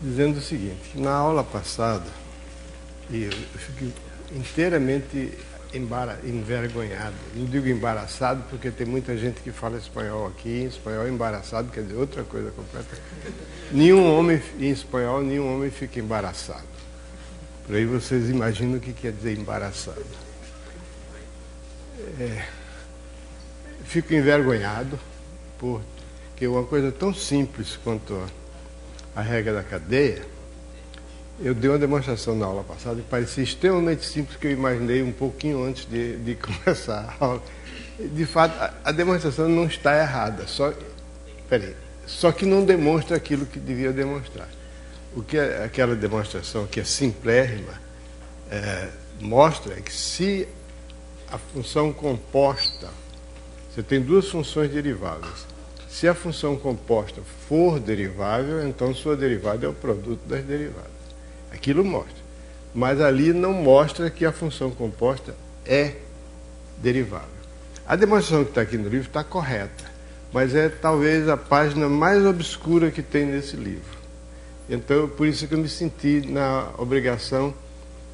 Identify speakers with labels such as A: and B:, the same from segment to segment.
A: dizendo o seguinte, que na aula passada, e eu fico inteiramente envergonhado. Não digo embaraçado, porque tem muita gente que fala espanhol aqui, em espanhol embaraçado quer dizer outra coisa completa. Nenhum homem, em espanhol, nenhum homem fica embaraçado. Por aí vocês imaginam o que quer dizer embaraçado. Fico envergonhado, porque uma coisa tão simples quanto a regra da cadeia, eu dei uma demonstração na aula passada e parecia extremamente simples, que eu imaginei um pouquinho antes de começar a aula. De fato, a demonstração não está errada, só que não demonstra aquilo que devia demonstrar. O que aquela demonstração, que é simplérrima, mostra é que se a função composta, você tem duas funções deriváveis. Se a função composta for derivável, então sua derivada é o produto das derivadas. Aquilo mostra. Mas ali não mostra que a função composta é derivável. A demonstração que está aqui no livro está correta, mas é talvez a página mais obscura que tem nesse livro. Então, por isso que eu me senti na obrigação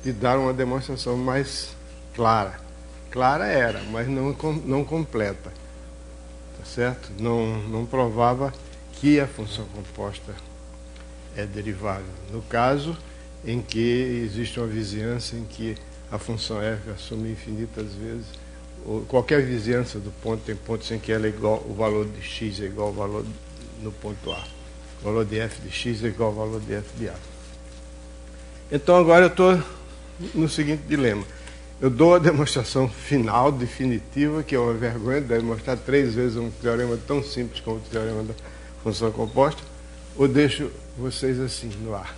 A: de dar uma demonstração mais clara. Clara era, mas não completa. Tá certo? Não provava que a função composta é derivável. No caso em que existe uma vizinhança em que a função f assume infinitas vezes, ou qualquer vizinhança do ponto, tem pontos em que ela é igual, o valor de x é igual ao valor no ponto A. O valor de f de x é igual ao valor de f de A. Então agora eu estou no seguinte dilema. Eu dou a demonstração final, definitiva, que é uma vergonha de demonstrar 3 vezes um teorema tão simples como o teorema da função composta, ou deixo vocês assim, no ar.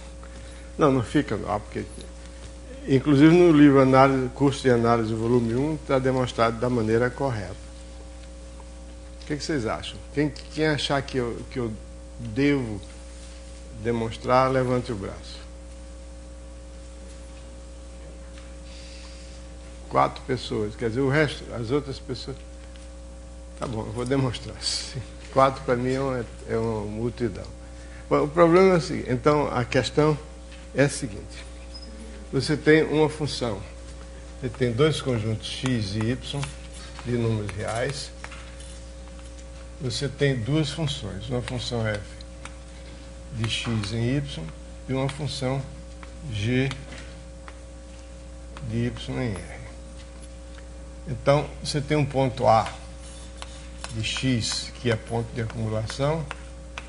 A: Não fica no ar, porque inclusive no livro Curso de Análise, volume 1, está demonstrado da maneira correta. O que vocês acham? Quem achar que eu devo demonstrar, levante o braço. 4 pessoas, quer dizer, o resto, as outras pessoas... Tá bom, eu vou demonstrar. 4 para mim é uma multidão. Bom, o problema é o seguinte, então a questão é a seguinte. Você tem uma função, você tem 2 conjuntos x e y de números reais. Você tem 2 funções, uma função f de x em y e uma função g de y em r. Então, você tem um ponto A de x, que é ponto de acumulação,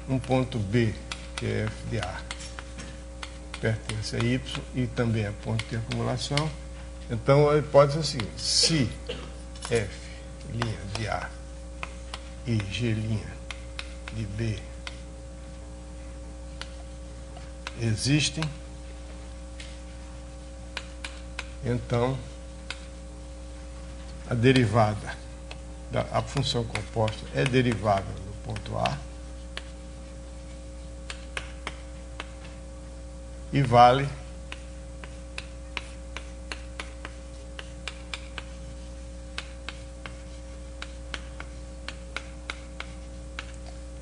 A: um ponto B, que é f de A, pertence a y e também é ponto de acumulação. Então, a hipótese é a seguinte: se f' de A e g' de B existem, então a derivada da função composta é derivável no ponto A e vale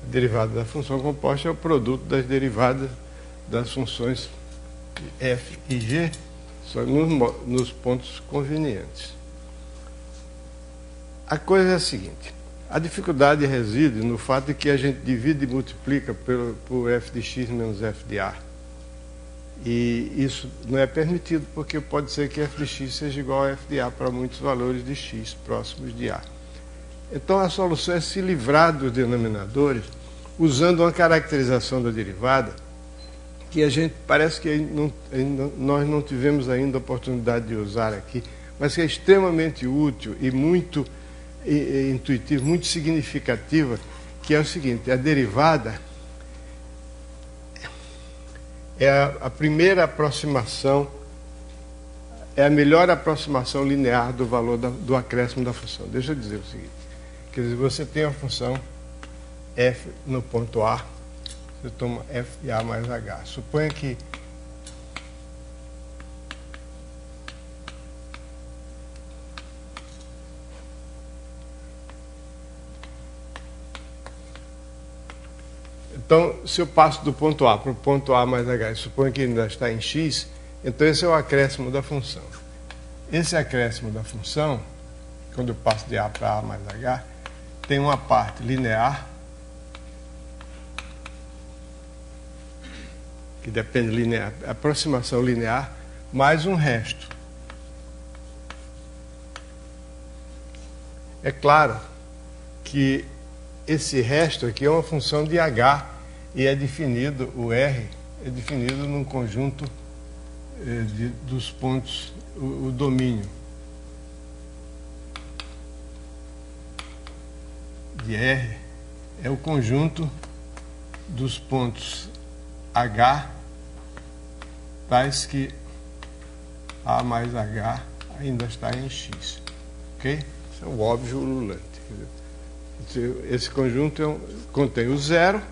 A: a derivada da função composta é o produto das derivadas das funções f e g, só nos pontos convenientes. A coisa é a seguinte: a dificuldade reside no fato de que a gente divide e multiplica por f de x menos f de A. E isso não é permitido, porque pode ser que f de x seja igual a f de A para muitos valores de x próximos de A. Então a solução é se livrar dos denominadores usando uma caracterização da derivada que a gente parece que nós não tivemos ainda a oportunidade de usar aqui, mas que é extremamente útil e muito intuitiva, muito significativa, que é o seguinte: a derivada é a primeira aproximação, é a melhor aproximação linear do valor do acréscimo da função. Deixa eu dizer o seguinte: quer dizer, você tem a função f no ponto A, você toma f de A mais h. Suponha que Então, se eu passo do ponto A para o ponto A mais H, e suponho que ele ainda está em X, então esse é o acréscimo da função. Esse acréscimo da função, quando eu passo de A para A mais H, tem uma parte linear, que depende linear, aproximação linear, mais um resto. É claro que esse resto aqui é uma função de H e é definido, o R é definido num conjunto dos pontos, o domínio de R é o conjunto dos pontos H tais que A mais H ainda está em X. Ok? Isso é o óbvio ululante. Esse conjunto contém o zero,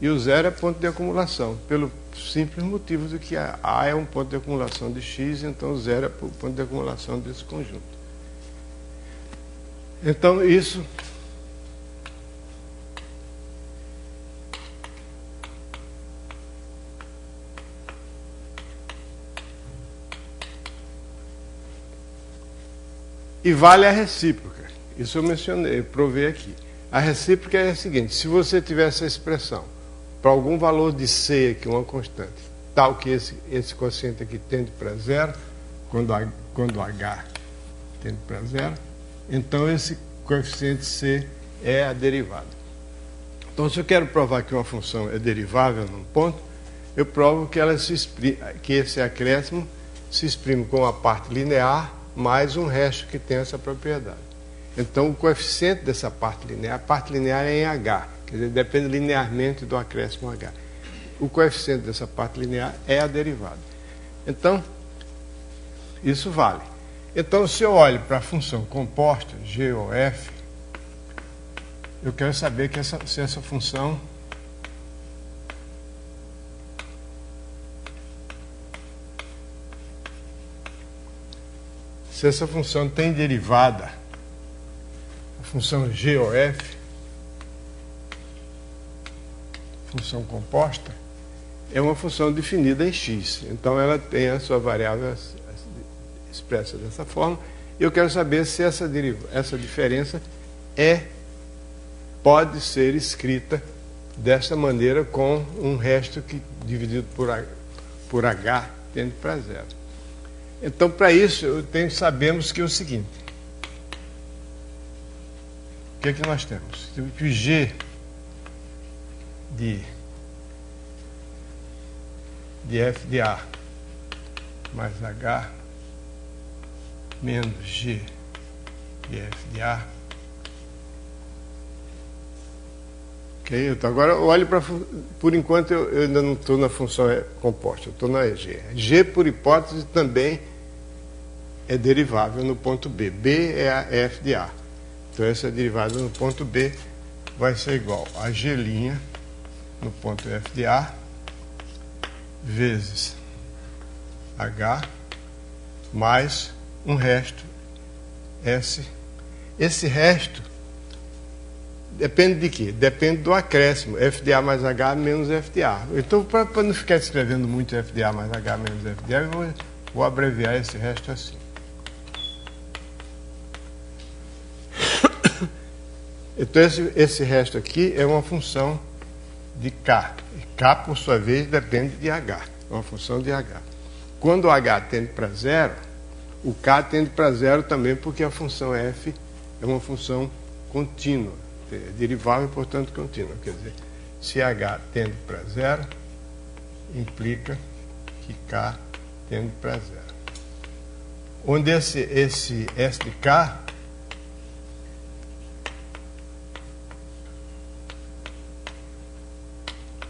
A: e o zero é ponto de acumulação, pelo simples motivo de que A é um ponto de acumulação de X, então o zero é o ponto de acumulação desse conjunto. Então, isso e vale a recíproca. Isso eu mencionei, eu provei aqui. A recíproca é a seguinte: se você tiver essa expressão para algum valor de C aqui, uma constante, tal que esse quociente aqui tende para zero, quando H tende para zero, então esse coeficiente C é a derivada. Então, se eu quero provar que uma função é derivável num ponto, eu provo que ela que esse acréscimo se exprime com a parte linear mais um resto que tem essa propriedade. Então, o coeficiente dessa parte linear, a parte linear é em H, quer dizer, depende linearmente do acréscimo H. O coeficiente dessa parte linear é a derivada. Então, isso vale. Então, se eu olho para a função composta, G ou F, eu quero saber que se essa função tem derivada, a função G ou F, função composta, é uma função definida em X. Então, ela tem a sua variável expressa dessa forma. E eu quero saber se essa diferença pode ser escrita dessa maneira com um resto que, dividido por H tende para zero. Então, para isso, sabemos que é o seguinte. O que é que nós temos? Que o G de F de A mais H menos G de F de A. Ok? Então, agora, olhe para... Por enquanto, eu ainda não estou na função composta, eu estou na G. G, por hipótese, também é derivável no ponto B. B é a F de A. Então, essa derivada no ponto B vai ser igual a G' no ponto F de A vezes H mais um resto S. Esse resto depende de quê? Depende do acréscimo, F de A mais H menos F de A. Então, para não ficar escrevendo muito F de A mais H menos F de A, eu vou abreviar esse resto assim. Então, esse resto aqui é uma função de K. E K, por sua vez, depende de H. É uma função de H. Quando o H tende para zero, o K tende para zero também, porque a função F é uma função contínua. É derivável, portanto, contínua. Quer dizer, se H tende para zero, implica que K tende para zero. Onde esse S de K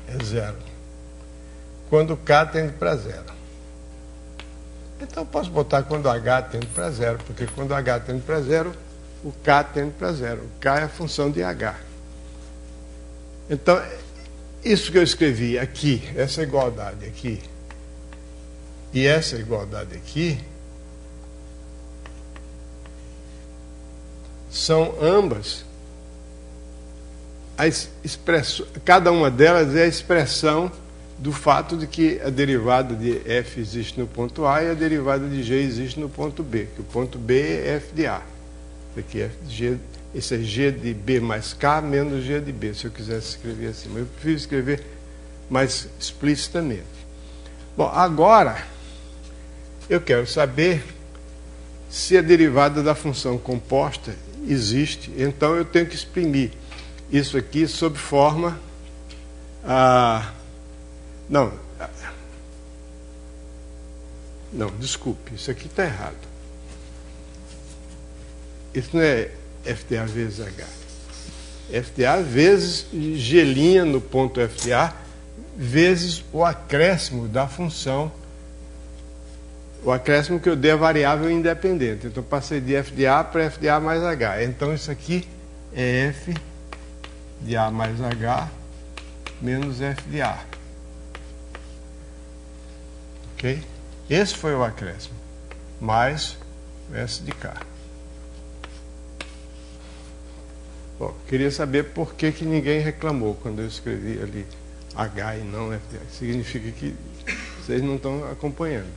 A: é zero. Quando K tende para zero. Então, eu posso botar quando H tende para zero, porque quando H tende para zero, o K tende para zero. O K é a função de H. Então, isso que eu escrevi aqui, essa igualdade aqui, e essa igualdade aqui, são ambas cada uma delas é a expressão do fato de que a derivada de f existe no ponto A e a derivada de g existe no ponto B, que o ponto B é f de A. Esse é g de B mais k menos g de B, se eu quisesse escrever assim, mas eu prefiro escrever mais explicitamente. Bom, agora eu quero saber se a derivada da função composta existe, então eu tenho que exprimir isso aqui sob forma... Não, desculpe, isso aqui está errado. Isso não é f de A vezes h. F de A vezes g' no ponto f de A vezes o acréscimo da função, o acréscimo que eu dei a variável independente. Então, passei de f de A para f de A mais h. Então, isso aqui é f de A mais h menos f de A. Ok? Esse foi o acréscimo, mais o S de K. Bom, queria saber por que ninguém reclamou quando eu escrevi ali H e não F de A. Significa que vocês não estão acompanhando.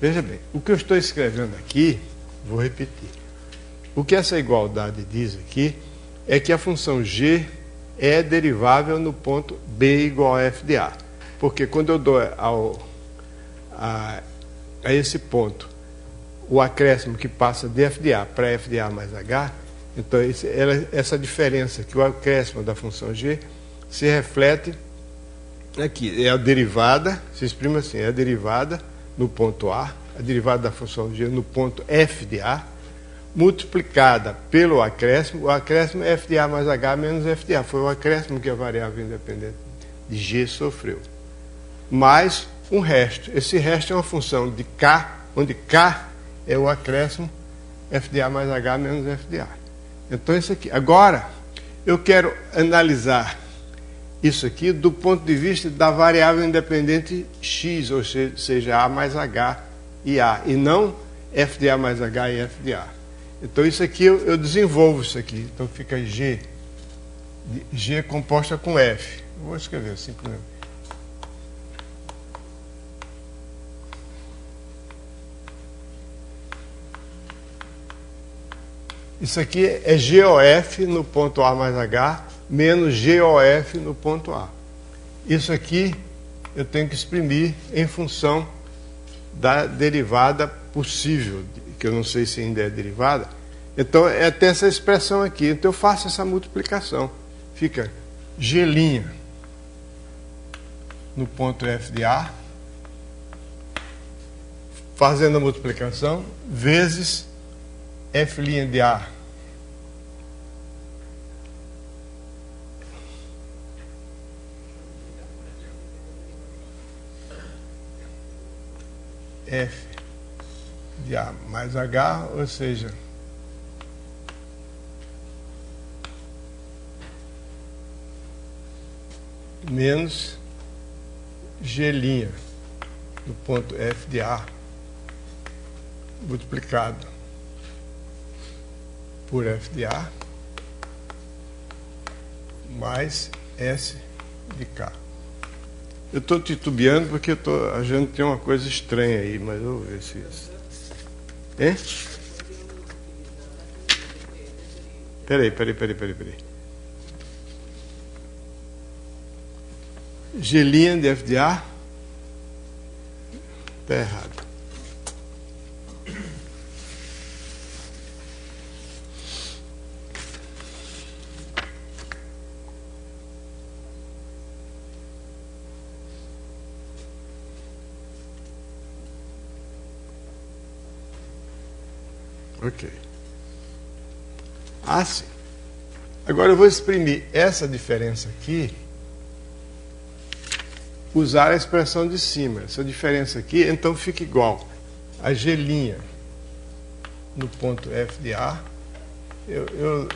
A: Veja bem, o que eu estou escrevendo aqui, vou repetir. O que essa igualdade diz aqui é que a função g é derivável no ponto B igual a F de A. Porque quando eu dou a esse ponto o acréscimo que passa de f de A para f de A mais h, então essa diferença que o acréscimo da função g se reflete aqui. É a derivada, se exprime assim, é a derivada no ponto A, a derivada da função g no ponto f de A, multiplicada pelo acréscimo. O acréscimo é f de A mais h menos f de A. Foi o acréscimo que a variável independente de g sofreu. Mais um resto. Esse resto é uma função de k, onde k é o acréscimo f de A mais h menos f de A. Então, isso aqui. Agora, eu quero analisar isso aqui do ponto de vista da variável independente x, ou seja, A mais h e A, e não f de A mais h e f de A. Então, isso aqui, eu desenvolvo isso aqui. Então, fica g composta com f. Eu vou escrever assim primeiro. Isso aqui é GOF no ponto A mais H menos GOF no ponto A. Isso aqui eu tenho que exprimir em função da derivada possível, que eu não sei se ainda é derivada. Então, é até essa expressão aqui. Então, eu faço essa multiplicação. Fica G' no ponto F de A, fazendo a multiplicação, vezes F' de A F de A mais H, ou seja, menos G' no ponto F de A multiplicado por f de A mais S de K. Eu estou titubeando porque a gente tem uma coisa estranha aí, mas eu vou ver se isso... Hein? Peraí. G' de f de A está errado. Ok. Assim. Agora eu vou exprimir essa diferença aqui, usar a expressão de cima. Essa diferença aqui, então, fica igual a G' no ponto F de A. Eu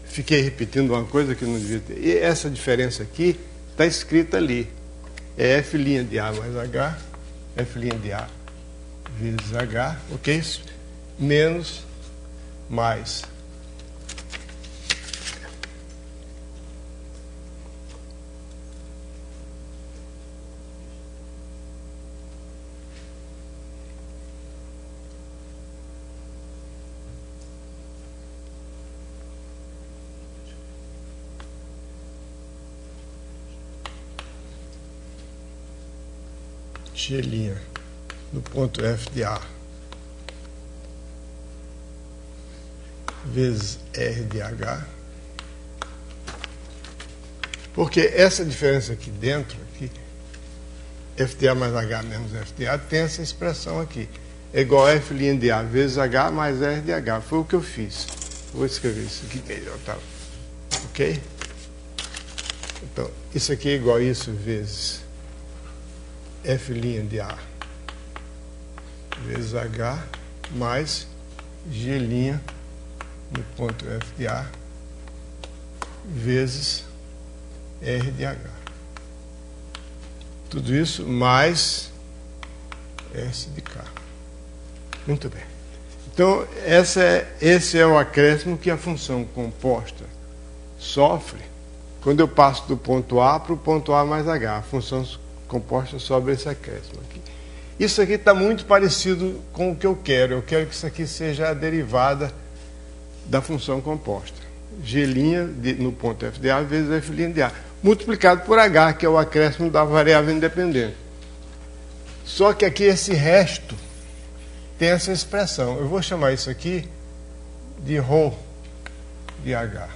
A: fiquei repetindo uma coisa que não devia ter. E essa diferença aqui está escrita ali. É F' de A mais H, F' de A vezes H, ok? Menos, mais G' no ponto F de A vezes R de H, porque essa diferença aqui dentro, aqui, F de A mais H menos F de A, tem essa expressão aqui. É igual a F' de A vezes H mais R de H. Foi o que eu fiz. Vou escrever isso aqui melhor, tá? Ok? Então, isso aqui é igual a isso vezes F' de A vezes H mais G' no ponto F de A vezes R de H. Tudo isso mais S de K. Muito bem. Então, esse é o acréscimo que a função composta sofre quando eu passo do ponto A para o ponto A mais H. A função composta sobre esse acréscimo aqui. Isso aqui está muito parecido com o que eu quero. Eu quero que isso aqui seja a derivada da função composta. G' no ponto F de A vezes F' de A, multiplicado por H, que é o acréscimo da variável independente. Só que aqui esse resto tem essa expressão. Eu vou chamar isso aqui de ρ de H.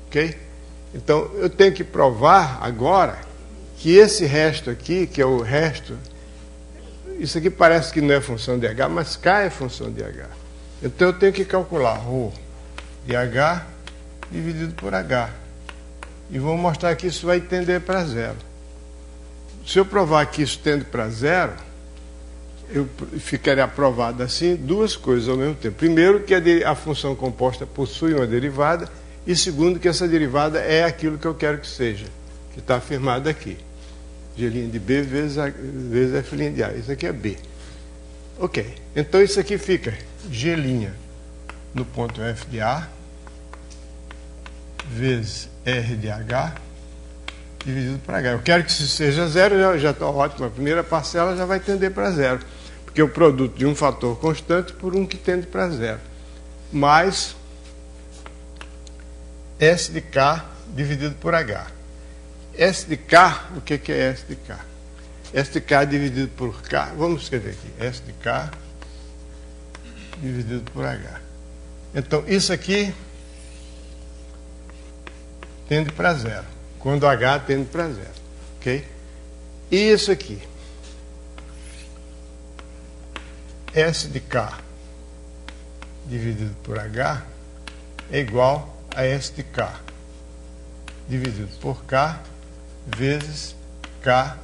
A: Ok? Então, eu tenho que provar agora que esse resto aqui, que é o resto, isso aqui parece que não é função de H, mas K é função de H. Então, eu tenho que calcular ρ de H dividido por H. E vou mostrar que isso vai tender para zero. Se eu provar que isso tende para zero, eu ficaria provado assim duas coisas ao mesmo tempo. Primeiro, que a função composta possui uma derivada, e segundo, que essa derivada é aquilo que eu quero que seja, que está afirmado aqui. G' de B vezes F' de A. Isso aqui é B. Ok. Então isso aqui fica G' no ponto F de A vezes R de H dividido por H. Eu quero que isso seja zero, já está ótimo. A primeira parcela já vai tender para zero, porque é o produto de um fator constante por um que tende para zero. Mais S de K dividido por H. S de K, o que é S de K? S de K dividido por K, vamos escrever aqui, S de K dividido por H. Então, isso aqui tende para zero, quando H tende para zero, ok? E isso aqui, S de K dividido por H é igual a S de K dividido por K vezes K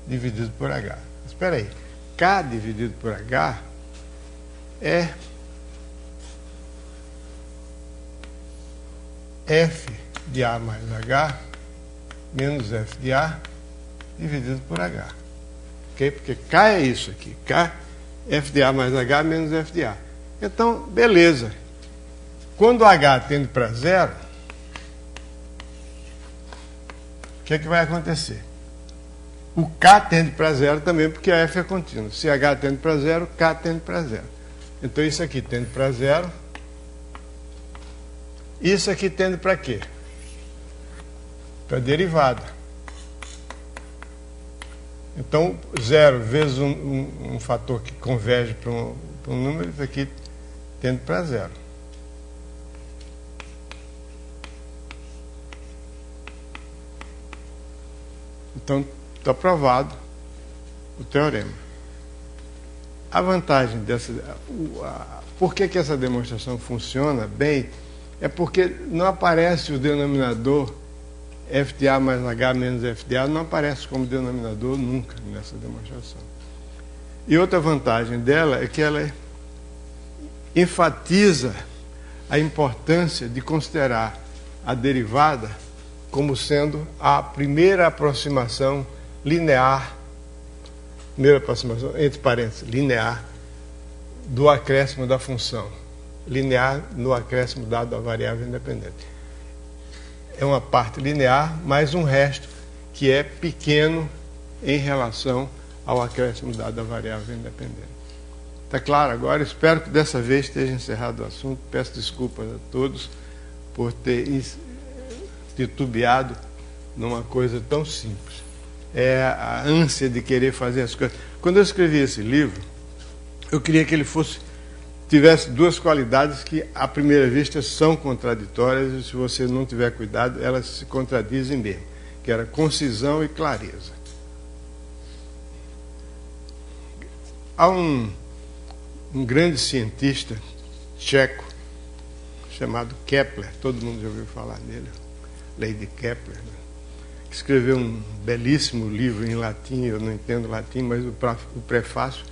A: dividido por H. Espera aí, K dividido por H é F de A mais H menos F de A dividido por H. Ok? Porque K é isso aqui. K, F de A mais H menos F de A. Então, beleza. Quando H tende para zero, o que é que vai acontecer? O K tende para zero também, porque a F é contínua. Se H tende para zero, K tende para zero. Então, isso aqui tende para zero. Isso aqui tende para quê? Para a derivada. Então, zero vezes um fator que converge para um número, isso aqui tende para zero. Então, está provado o teorema. A vantagem dessa... Por que essa demonstração funciona bem? É porque não aparece o denominador F de A mais H menos F de A, não aparece como denominador nunca nessa demonstração. E outra vantagem dela é que ela enfatiza a importância de considerar a derivada como sendo a primeira aproximação linear, entre parênteses, linear, do acréscimo da função. Linear no acréscimo dado à variável independente. É uma parte linear, mais um resto que é pequeno em relação ao acréscimo dado à variável independente. Está claro agora? Espero que dessa vez esteja encerrado o assunto. Peço desculpas a todos por ter titubeado numa coisa tão simples. É a ânsia de querer fazer as coisas. Quando eu escrevi esse livro, eu queria que ele tivesse duas qualidades que, à primeira vista, são contraditórias e, se você não tiver cuidado, elas se contradizem mesmo, que era concisão e clareza. Há um grande cientista tcheco chamado Kepler, todo mundo já ouviu falar nele, Lei de Kepler, né? Que escreveu um belíssimo livro em latim, eu não entendo latim, mas o prefácio,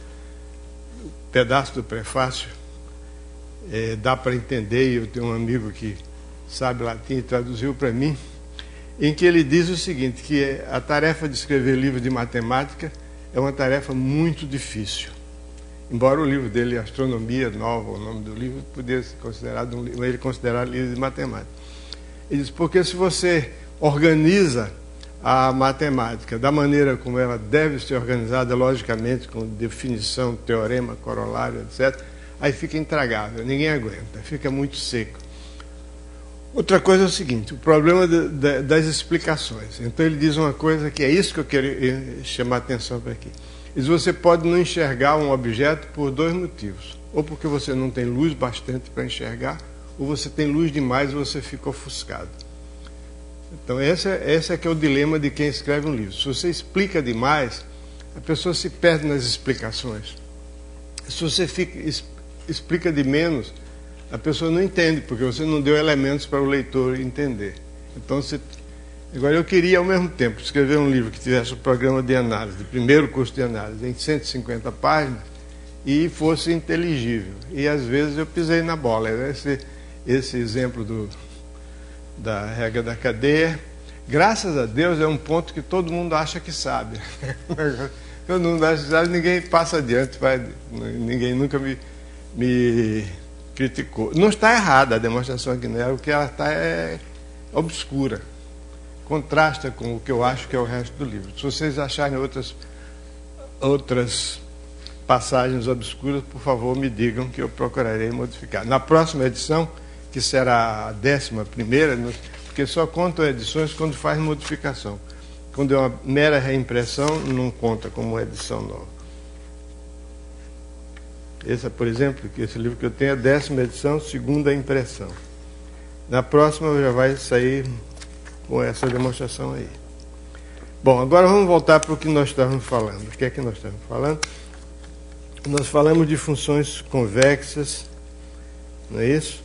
A: o pedaço do prefácio, dá para entender, e eu tenho um amigo que sabe latim e traduziu para mim, em que ele diz o seguinte, que a tarefa de escrever livro de matemática é uma tarefa muito difícil. Embora o livro dele, Astronomia Nova, o nome do livro, pudesse ser considerado ele considerado livro de matemática. Ele diz, porque se você organiza a matemática da maneira como ela deve ser organizada, logicamente, com definição, teorema, corolário, etc., aí fica intragável, ninguém aguenta, fica muito seco. Outra coisa é o seguinte, o problema das explicações. Então ele diz uma coisa que é isso que eu quero chamar a atenção para aqui. Ele diz, você pode não enxergar um objeto por dois motivos. Ou porque você não tem luz bastante para enxergar, ou você tem luz demais e você fica ofuscado. Então esse é que é o dilema de quem escreve um livro. Se você explica demais, a pessoa se perde nas explicações. Se você explica de menos, a pessoa não entende, porque você não deu elementos para o leitor entender. Então, agora eu queria, ao mesmo tempo, escrever um livro que tivesse o programa de análise, de primeiro curso de análise, em 150 páginas, e fosse inteligível. E, às vezes, eu pisei na bola. Esse exemplo da regra da cadeia, graças a Deus, é um ponto que todo mundo acha que sabe. Todo mundo acha que sabe, ninguém passa adiante, ninguém nunca me criticou. Não está errada a demonstração aqui nela, o que ela está é obscura. Contrasta com o que eu acho que é o resto do livro. Se vocês acharem outras passagens obscuras, por favor, me digam que eu procurarei modificar. Na próxima edição, que será a 11ª, porque só contam edições quando faz modificação. Quando é uma mera reimpressão, não conta como edição nova. Esse, por exemplo, esse livro que eu tenho é a 10ª edição, 2ª impressão. Na próxima já vai sair com essa demonstração aí. Bom, agora vamos voltar para o que nós estávamos falando. O que é que nós estávamos falando? Nós falamos de funções convexas, não é isso?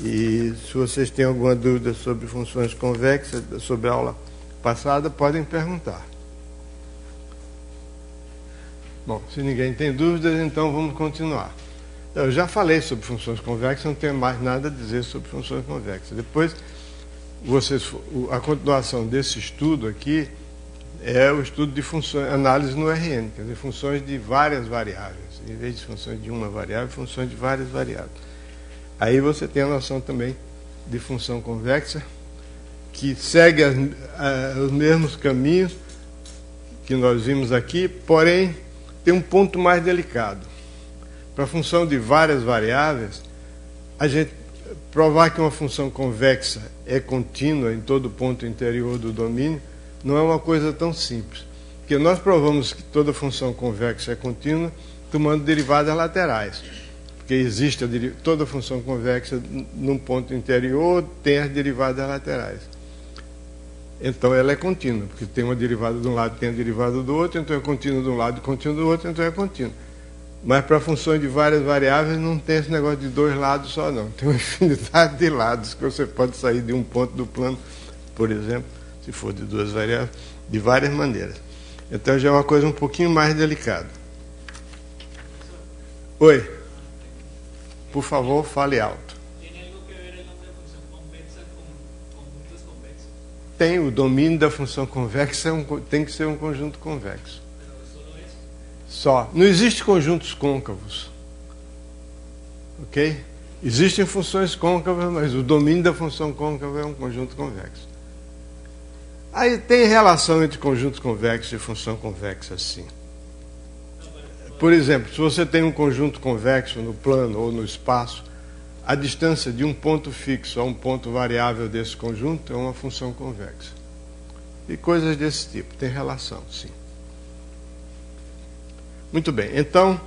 A: E se vocês têm alguma dúvida sobre funções convexas, sobre a aula passada, podem perguntar. Bom, se ninguém tem dúvidas, então vamos continuar. Eu já falei sobre funções convexas, não tenho mais nada a dizer sobre funções convexas. Depois, a continuação desse estudo aqui é o estudo de funções, análise no RN, quer dizer, funções de várias variáveis. Em vez de funções de uma variável, funções de várias variáveis. Aí você tem a noção também de função convexa, que segue os mesmos caminhos que nós vimos aqui, porém tem um ponto mais delicado. Para a função de várias variáveis, a gente provar que uma função convexa é contínua em todo ponto interior do domínio não é uma coisa tão simples. Porque nós provamos que toda função convexa é contínua tomando derivadas laterais. Porque existe toda função convexa num ponto interior tem as derivadas laterais. Então ela é contínua, porque tem uma derivada de um lado, tem a derivada do outro, então é contínua de um lado e contínua do outro, então é contínua. Mas para funções de várias variáveis não tem esse negócio de dois lados só não. Tem uma infinidade de lados que você pode sair de um ponto do plano, por exemplo, se for de duas variáveis, de várias maneiras. Então já é uma coisa um pouquinho mais delicada. Oi? Por favor, fale alto.
B: Tem algo que ver o nome da função convexa com conjuntos convexos?
A: Tem, o domínio da função convexa tem que ser um conjunto convexo. Só. Não existe conjuntos côncavos. Ok? Existem funções côncavas, mas o domínio da função côncava é um conjunto convexo. Aí tem relação entre conjuntos convexos e função convexa, sim. Por exemplo, se você tem um conjunto convexo no plano ou no espaço, a distância de um ponto fixo a um ponto variável desse conjunto é uma função convexa. E coisas desse tipo. Tem relação, sim. Muito bem. Então,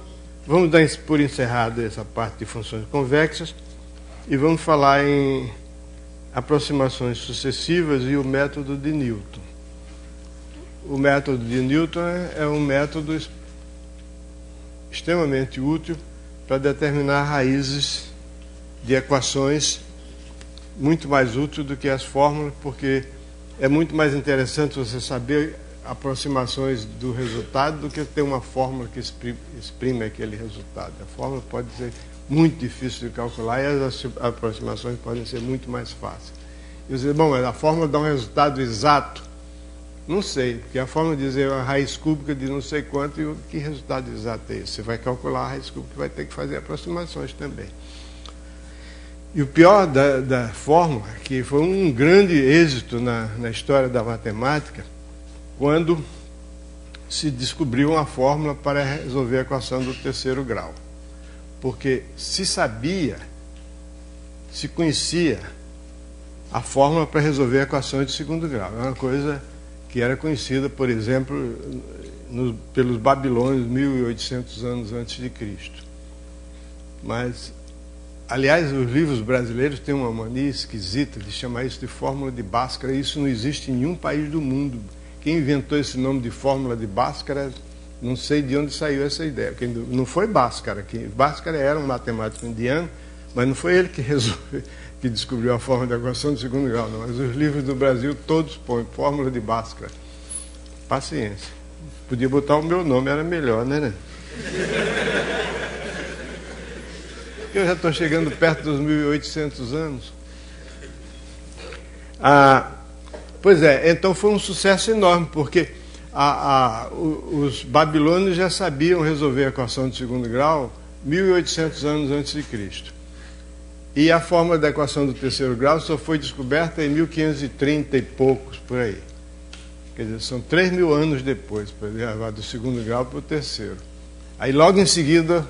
A: vamos dar por encerrado essa parte de funções convexas e vamos falar em aproximações sucessivas e o método de Newton. O método de Newton é um método extremamente útil para determinar raízes de equações, muito mais útil do que as fórmulas, porque é muito mais interessante você saber aproximações do resultado do que ter uma fórmula que exprime aquele resultado. A fórmula pode ser muito difícil de calcular e as aproximações podem ser muito mais fáceis. E você diz, bom, mas a fórmula dá um resultado exato? Não sei, porque a fórmula diz a raiz cúbica de não sei quanto e que resultado exato é esse? Você vai calcular a raiz cúbica e vai ter que fazer aproximações também. E o pior da fórmula, que foi um grande êxito na história da matemática, quando se descobriu uma fórmula para resolver a equação do terceiro grau. Porque se conhecia a fórmula para resolver equações de segundo grau. É uma coisa que era conhecida, por exemplo, pelos babilônios 1800 anos antes de Cristo. Mas, aliás, os livros brasileiros têm uma mania esquisita de chamar isso de fórmula de Bhaskara. Isso não existe em nenhum país do mundo. Quem inventou esse nome de fórmula de Bhaskara, não sei de onde saiu essa ideia. Não foi Bhaskara. Bhaskara era um matemático indiano, mas não foi ele que descobriu a fórmula de equação de segundo grau, não. Mas os livros do Brasil todos põem fórmula de Bhaskara. Paciência. Podia botar o meu nome, era melhor, né? Eu já estou chegando perto dos 1800 anos. Pois é, então foi um sucesso enorme, porque os babilônios já sabiam resolver a equação de segundo grau 1800 anos antes de Cristo. E a fórmula da equação do terceiro grau só foi descoberta em 1530 e poucos, por aí. Quer dizer, são 3.000 anos depois, para levar do segundo grau para o terceiro. Aí logo em seguida,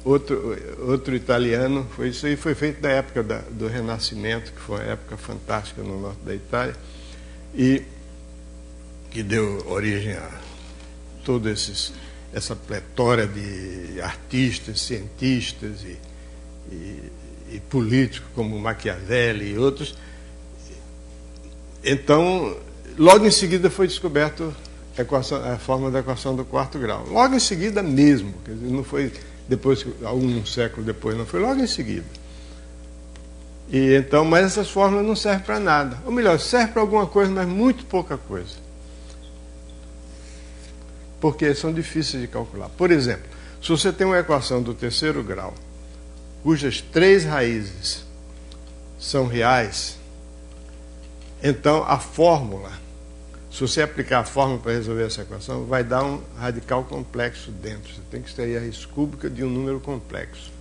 A: outro italiano, isso aí foi feito na época do Renascimento, que foi uma época fantástica no norte da Itália, e que deu origem a toda essa pletora de artistas, cientistas e políticos como Maquiavelli e outros. Então, logo em seguida foi descoberto a fórmula da equação do quarto grau. Logo em seguida mesmo, quer dizer, não foi depois, algum século depois, não foi logo em seguida. E então, mas essas fórmulas não servem para nada. Ou melhor, servem para alguma coisa, mas muito pouca coisa. Porque são difíceis de calcular. Por exemplo, se você tem uma equação do terceiro grau, cujas 3 raízes são reais, então a fórmula, se você aplicar a fórmula para resolver essa equação, vai dar um radical complexo dentro. Você tem que extrair a raiz cúbica de um número complexo.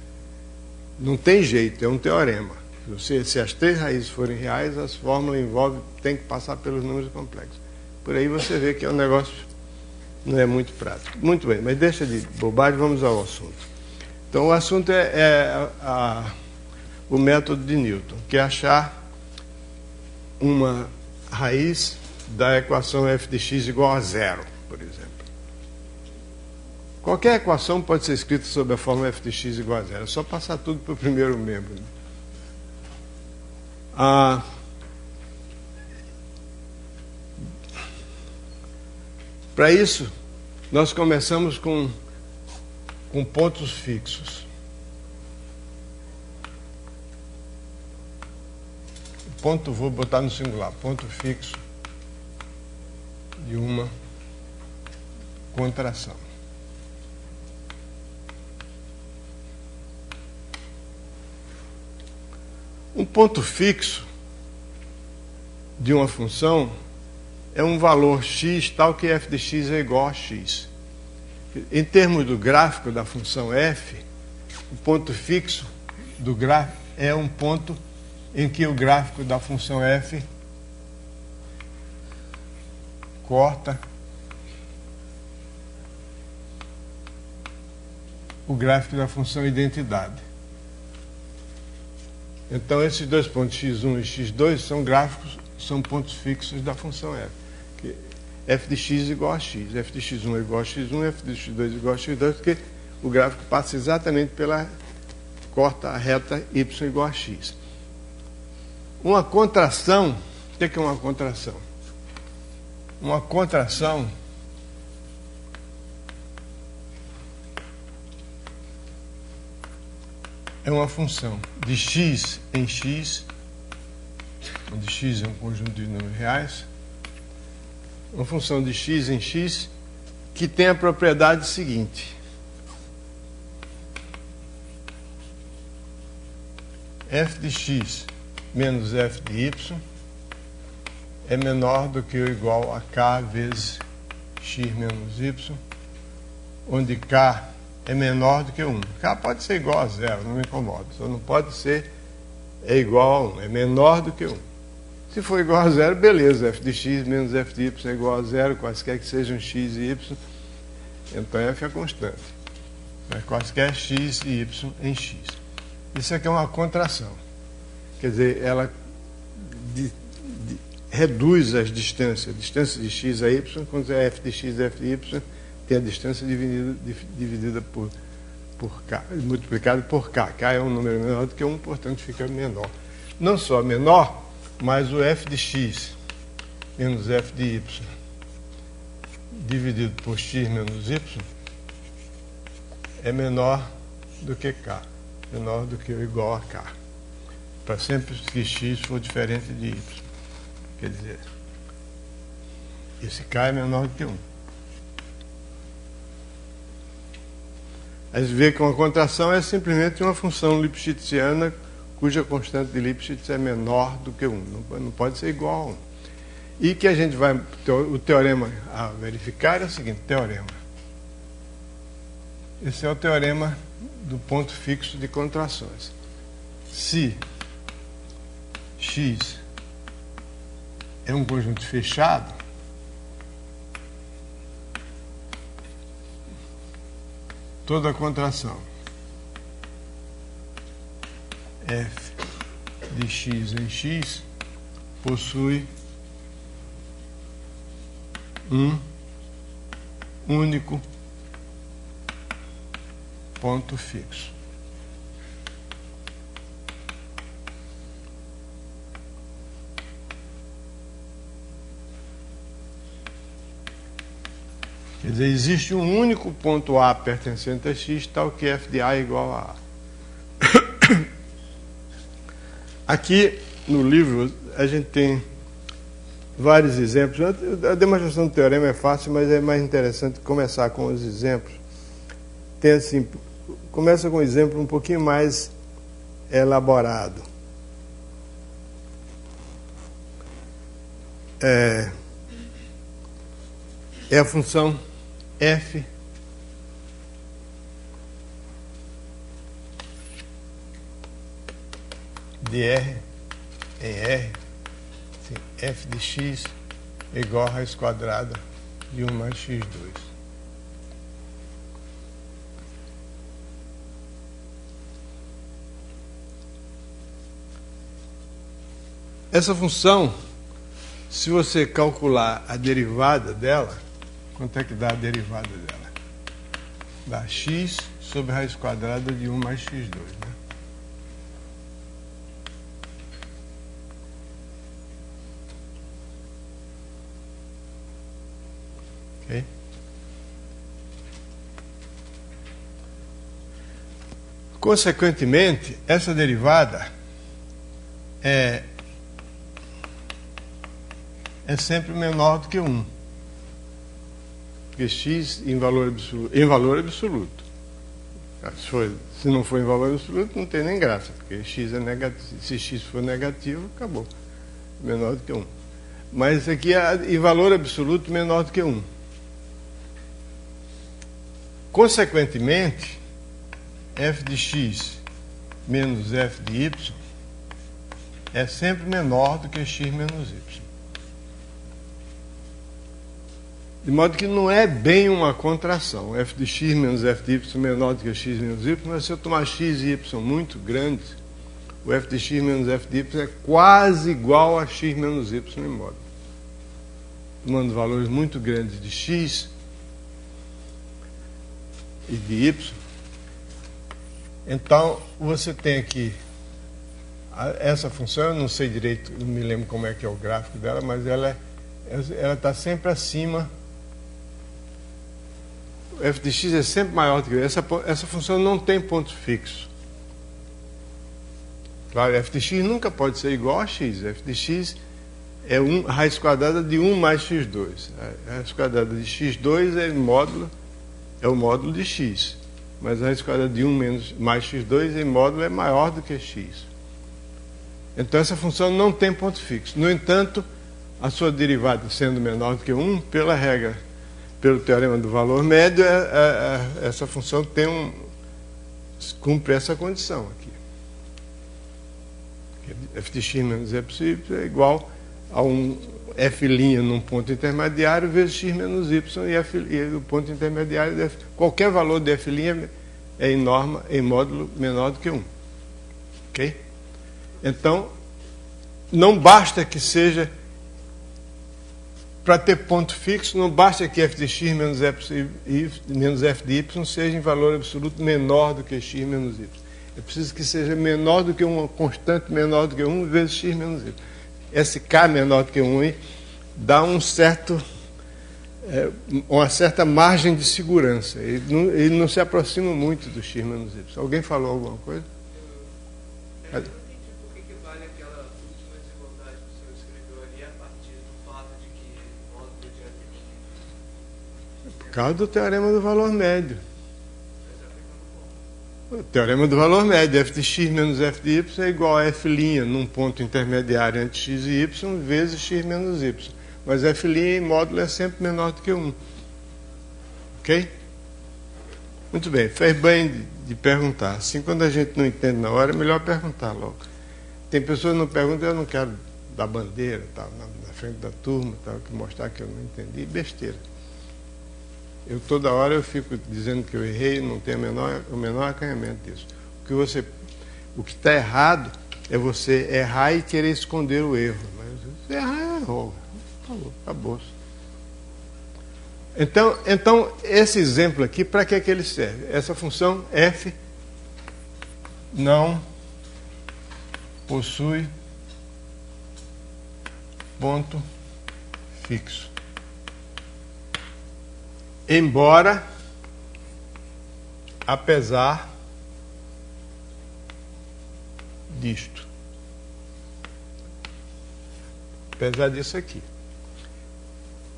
A: Não tem jeito, é um teorema. Se as 3 raízes forem reais, as fórmulas tem que passar pelos números complexos. Por aí você vê que é um negócio não é muito prático. Muito bem, mas deixa de bobagem, vamos ao assunto. Então, o assunto é o método de Newton, que é achar uma raiz da equação f de x igual a 0, por exemplo. Qualquer equação pode ser escrita sob a fórmula f de x igual a 0. É só passar tudo para o primeiro membro. Para isso, nós começamos com pontos fixos. Ponto, vou botar no singular, ponto fixo de uma contração. Um ponto fixo de uma função é um valor x tal que f de x é igual a x. Em termos do gráfico da função f, o ponto fixo do gráfico é um ponto em que o gráfico da função f corta o gráfico da função identidade. Então, esses dois pontos x1 e x2 são gráficos, são pontos fixos da função f. Que f de x igual a x, f de x1 é igual a x1, f de x2 é igual a x2, porque o gráfico passa exatamente pela corta a reta y igual a x. Uma contração, o que é uma contração? Uma contração é uma função de x em x, onde x é um conjunto de números reais, uma função de x em x que tem a propriedade seguinte: f de x menos f de y é menor do que ou igual a k vezes x menos y, onde k é menor do que 1. K pode ser igual a 0, não me incomoda. Só não pode ser igual a 1, é menor do que 1. Se for igual a 0, beleza, f de x menos f de y é igual a 0, quaisquer que sejam x e y, então f é constante. Quaisquer x e y em x. Isso aqui é uma contração. Quer dizer, ela reduz as distâncias, a distância de x a y, quando é f de x e f de y, tem a distância dividida por k, multiplicado por k. K é um número menor do que 1, portanto fica menor. Não só menor, mas o f de x menos f de y dividido por x menos y é menor do que k, menor do que ou igual a k. Para sempre que x for diferente de y. Quer dizer, esse k é menor do que 1. A gente vê que uma contração é simplesmente uma função lipschitziana cuja constante de Lipschitz é menor do que 1. Não pode ser igual a 1. E que a gente vai... O teorema a verificar é o seguinte, teorema. Esse é o teorema do ponto fixo de contrações. Se x é um conjunto fechado, toda contração f de x em x possui um único ponto fixo. Quer dizer, existe um único ponto A pertencente a x, tal que f de A é igual a A. Aqui no livro a gente tem vários exemplos. A demonstração do teorema é fácil, mas é mais interessante começar com os exemplos. Tem assim, começa com um exemplo um pouquinho mais elaborado. É a função f de r em r, assim, f de x é igual a raiz quadrada de 1 mais x2. Essa função, se você calcular a derivada dela, quanto é que dá a derivada dela? Dá x sobre a raiz quadrada de 1 mais x2, né? Ok? Consequentemente, essa derivada é sempre menor do que 1. Porque x em valor absoluto. Se não for em valor absoluto, não tem nem graça, porque x é negativo. Se x for negativo, acabou. Menor do que 1. Mas aqui é em valor absoluto menor do que 1. Consequentemente, f de x menos f de y é sempre menor do que x menos y. De modo que não é bem uma contração. F de x menos f de y menor do que x menos y, mas se eu tomar x e y muito grandes, o f de x menos f de y é quase igual a x menos y em módulo. Tomando valores muito grandes de x e de y, então você tem aqui essa função, eu não sei direito, não me lembro como é que é o gráfico dela, mas ela está sempre acima. O f de x é sempre maior do que essa função não tem ponto fixo. Claro, f de x nunca pode ser igual a x. F de x é a raiz quadrada de 1 mais x2. A raiz quadrada de x2 é o módulo de x. Mas a raiz quadrada de 1 mais x2 em módulo é maior do que x. Então essa função não tem ponto fixo. No entanto, a sua derivada sendo menor do que 1, pela regra, pelo teorema do valor médio, essa função cumpre essa condição aqui. F de x menos y é igual a um f' num ponto intermediário vezes x menos y, e o ponto intermediário de qualquer valor de f' é em norma, em módulo menor do que 1. Ok? Então, não basta que seja, para ter ponto fixo, não basta que f de x menos f de y seja em valor absoluto menor do que x menos y. É preciso que seja menor do que uma constante menor do que 1 vezes x menos y. Esse k menor do que 1 aí dá uma certa margem de segurança. Ele não se aproxima muito do x menos y. Alguém falou alguma coisa?
B: Eu não entendi por que vale aquela última desigualdade que o senhor escreveu ali a partir do fato de que o módulo de f'.
A: Por causa do teorema do valor médio. O teorema do valor médio, f de x menos f de y é igual a f' num ponto intermediário entre x e y vezes x menos y. Mas f' em módulo é sempre menor do que 1. Ok? Muito bem, fez bem de perguntar. Assim, quando a gente não entende na hora, é melhor perguntar logo. Tem pessoas que não perguntam, eu não quero dar bandeira, tal, na frente da turma, tal, que mostrar que eu não entendi. Besteira. Toda hora eu fico dizendo que eu errei, não tenho o menor acanhamento disso. O que está errado é você errar e querer esconder o erro. Mas você errar, errou. Acabou. Então, esse exemplo aqui, para que ele serve? Essa função f não possui ponto fixo. Embora, apesar disto. Apesar disso aqui.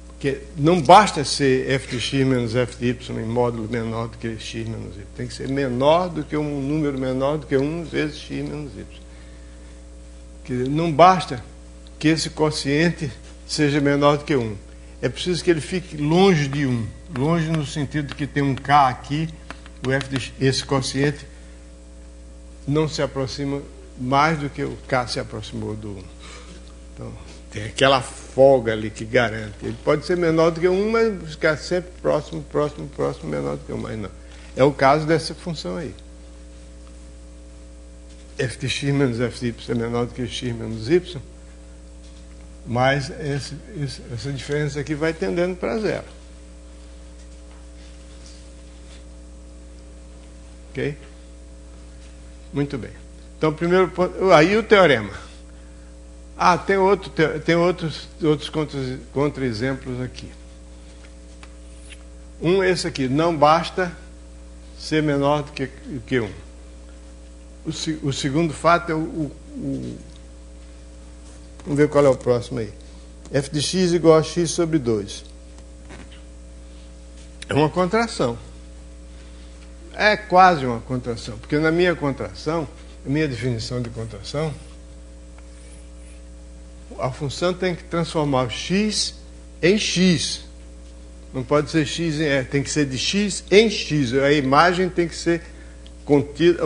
A: Porque não basta ser f de x menos f de y em módulo menor do que x menos y. Tem que ser menor do que um número menor do que 1 vezes x menos y. Quer dizer, não basta que esse quociente seja menor do que 1. É preciso que ele fique longe de 1. Longe no sentido de que tem um k aqui, esse quociente não se aproxima mais do que o k se aproximou do 1. Então, tem aquela folga ali que garante. Ele pode ser menor do que 1, mas ficar sempre próximo, menor do que 1. Mas não. É o caso dessa função aí. f de x menos f de y é menor do que x menos y, mas essa diferença aqui vai tendendo para zero. Ok? Muito bem. Então, primeiro ponto. Aí o teorema. Tem outros contra-exemplos aqui. Esse aqui. Não basta ser menor do que 1. O segundo fato é vamos ver qual é o próximo aí. F de x igual a x sobre 2. É uma contração. É quase uma contração. Porque na minha contração, a minha definição de contração, a função tem que transformar o x em x. Não pode ser x em... tem que ser de x em x. A imagem tem que ser contida...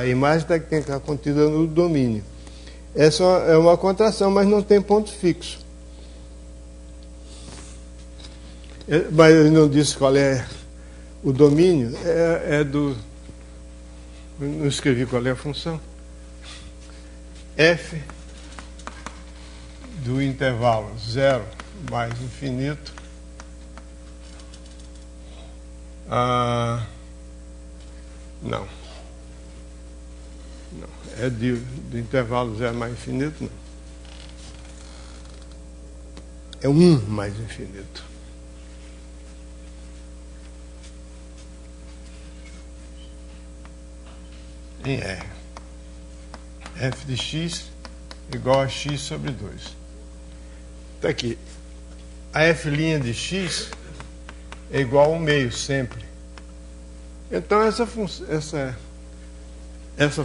A: A imagem tem que estar contida no domínio. Essa é uma contração, mas não tem ponto fixo. Mas eu não disse qual é o domínio. Não escrevi qual é a função. f do intervalo 0 mais infinito não, é do intervalo 0 mais infinito, não. É 1 mais infinito. Em R. F de x igual a x sobre 2. Está aqui. A f' de x é igual ao meio sempre. Então essa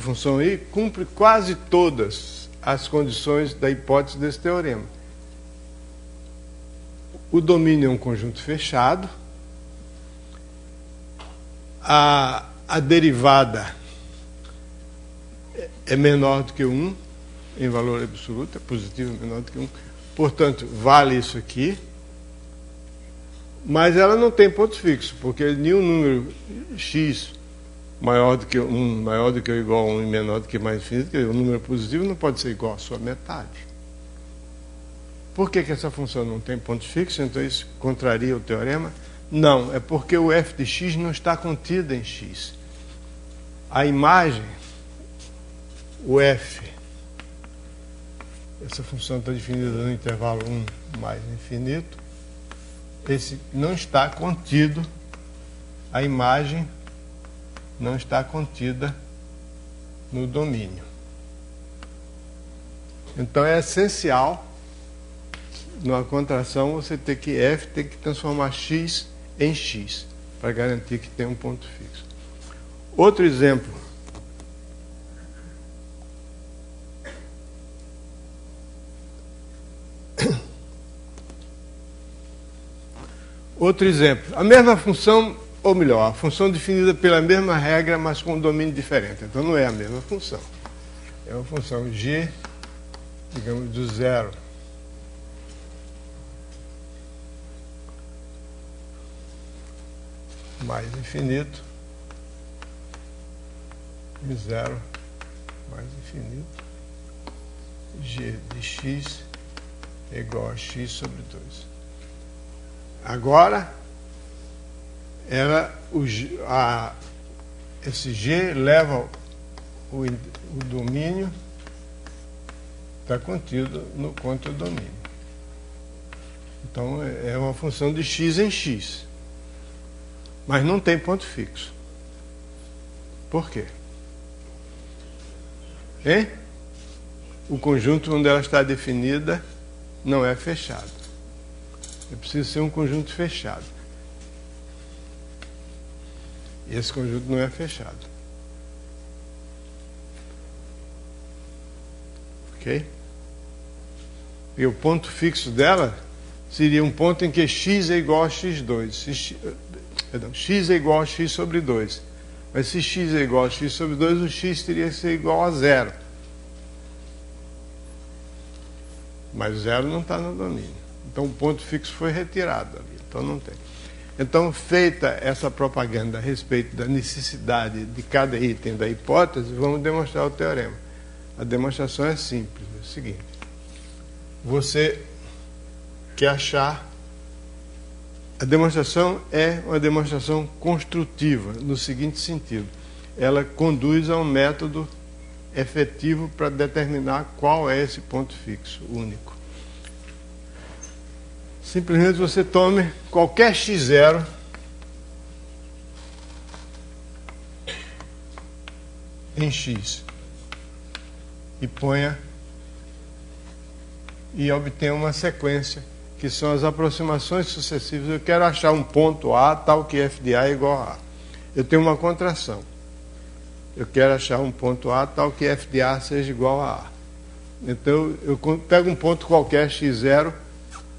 A: função aí cumpre quase todas as condições da hipótese desse teorema. O domínio é um conjunto fechado. A derivada é menor do que 1 em valor absoluto, é positivo, menor do que 1. Portanto, vale isso aqui. Mas ela não tem ponto fixo, porque nenhum número x maior do que 1, maior do que ou igual a 1 e menor do que mais infinito, o número positivo não pode ser igual à sua metade. Por que essa função não tem ponto fixo? Então isso contraria o teorema? Não, é porque o f de x não está contido em x. A imagem, o f, essa função está definida no intervalo 1 mais infinito, esse não está contido, a imagem não está contida no domínio. Então é essencial, numa contração, você ter que f tem que transformar x em x, para garantir que tem um ponto fixo. Outro exemplo. Outro exemplo. A mesma função, ou melhor, a função definida pela mesma regra, mas com um domínio diferente. Então não é a mesma função. É uma função g, digamos, do 0 mais infinito e 0 mais infinito, g de x é igual a x sobre 2. Agora, esse g leva o domínio, está contido no contra-domínio. Então, é uma função de x em x. Mas não tem ponto fixo. Por quê? Hein? O conjunto onde ela está definida não é fechado. É preciso ser um conjunto fechado. E esse conjunto não é fechado. Ok? E o ponto fixo dela seria um ponto em que x é igual a x2. X é igual a x sobre 2. Mas se x é igual a x sobre 2, o x teria que ser igual a 0. Mas 0 não está no domínio. Então o ponto fixo foi retirado ali. Então não tem. Então, feita essa propaganda a respeito da necessidade de cada item da hipótese, vamos demonstrar o teorema. A demonstração é simples. É o seguinte. Você quer achar... A demonstração é uma demonstração construtiva, no seguinte sentido. Ela conduz a um método efetivo para determinar qual é esse ponto fixo único. Simplesmente você tome qualquer x0 em x e ponha e obtenha uma sequência que são as aproximações sucessivas. Eu quero achar um ponto A tal que f de A é igual a A. Eu tenho uma contração. Eu quero achar um ponto A tal que f de A seja igual a A. Então eu pego um ponto qualquer x0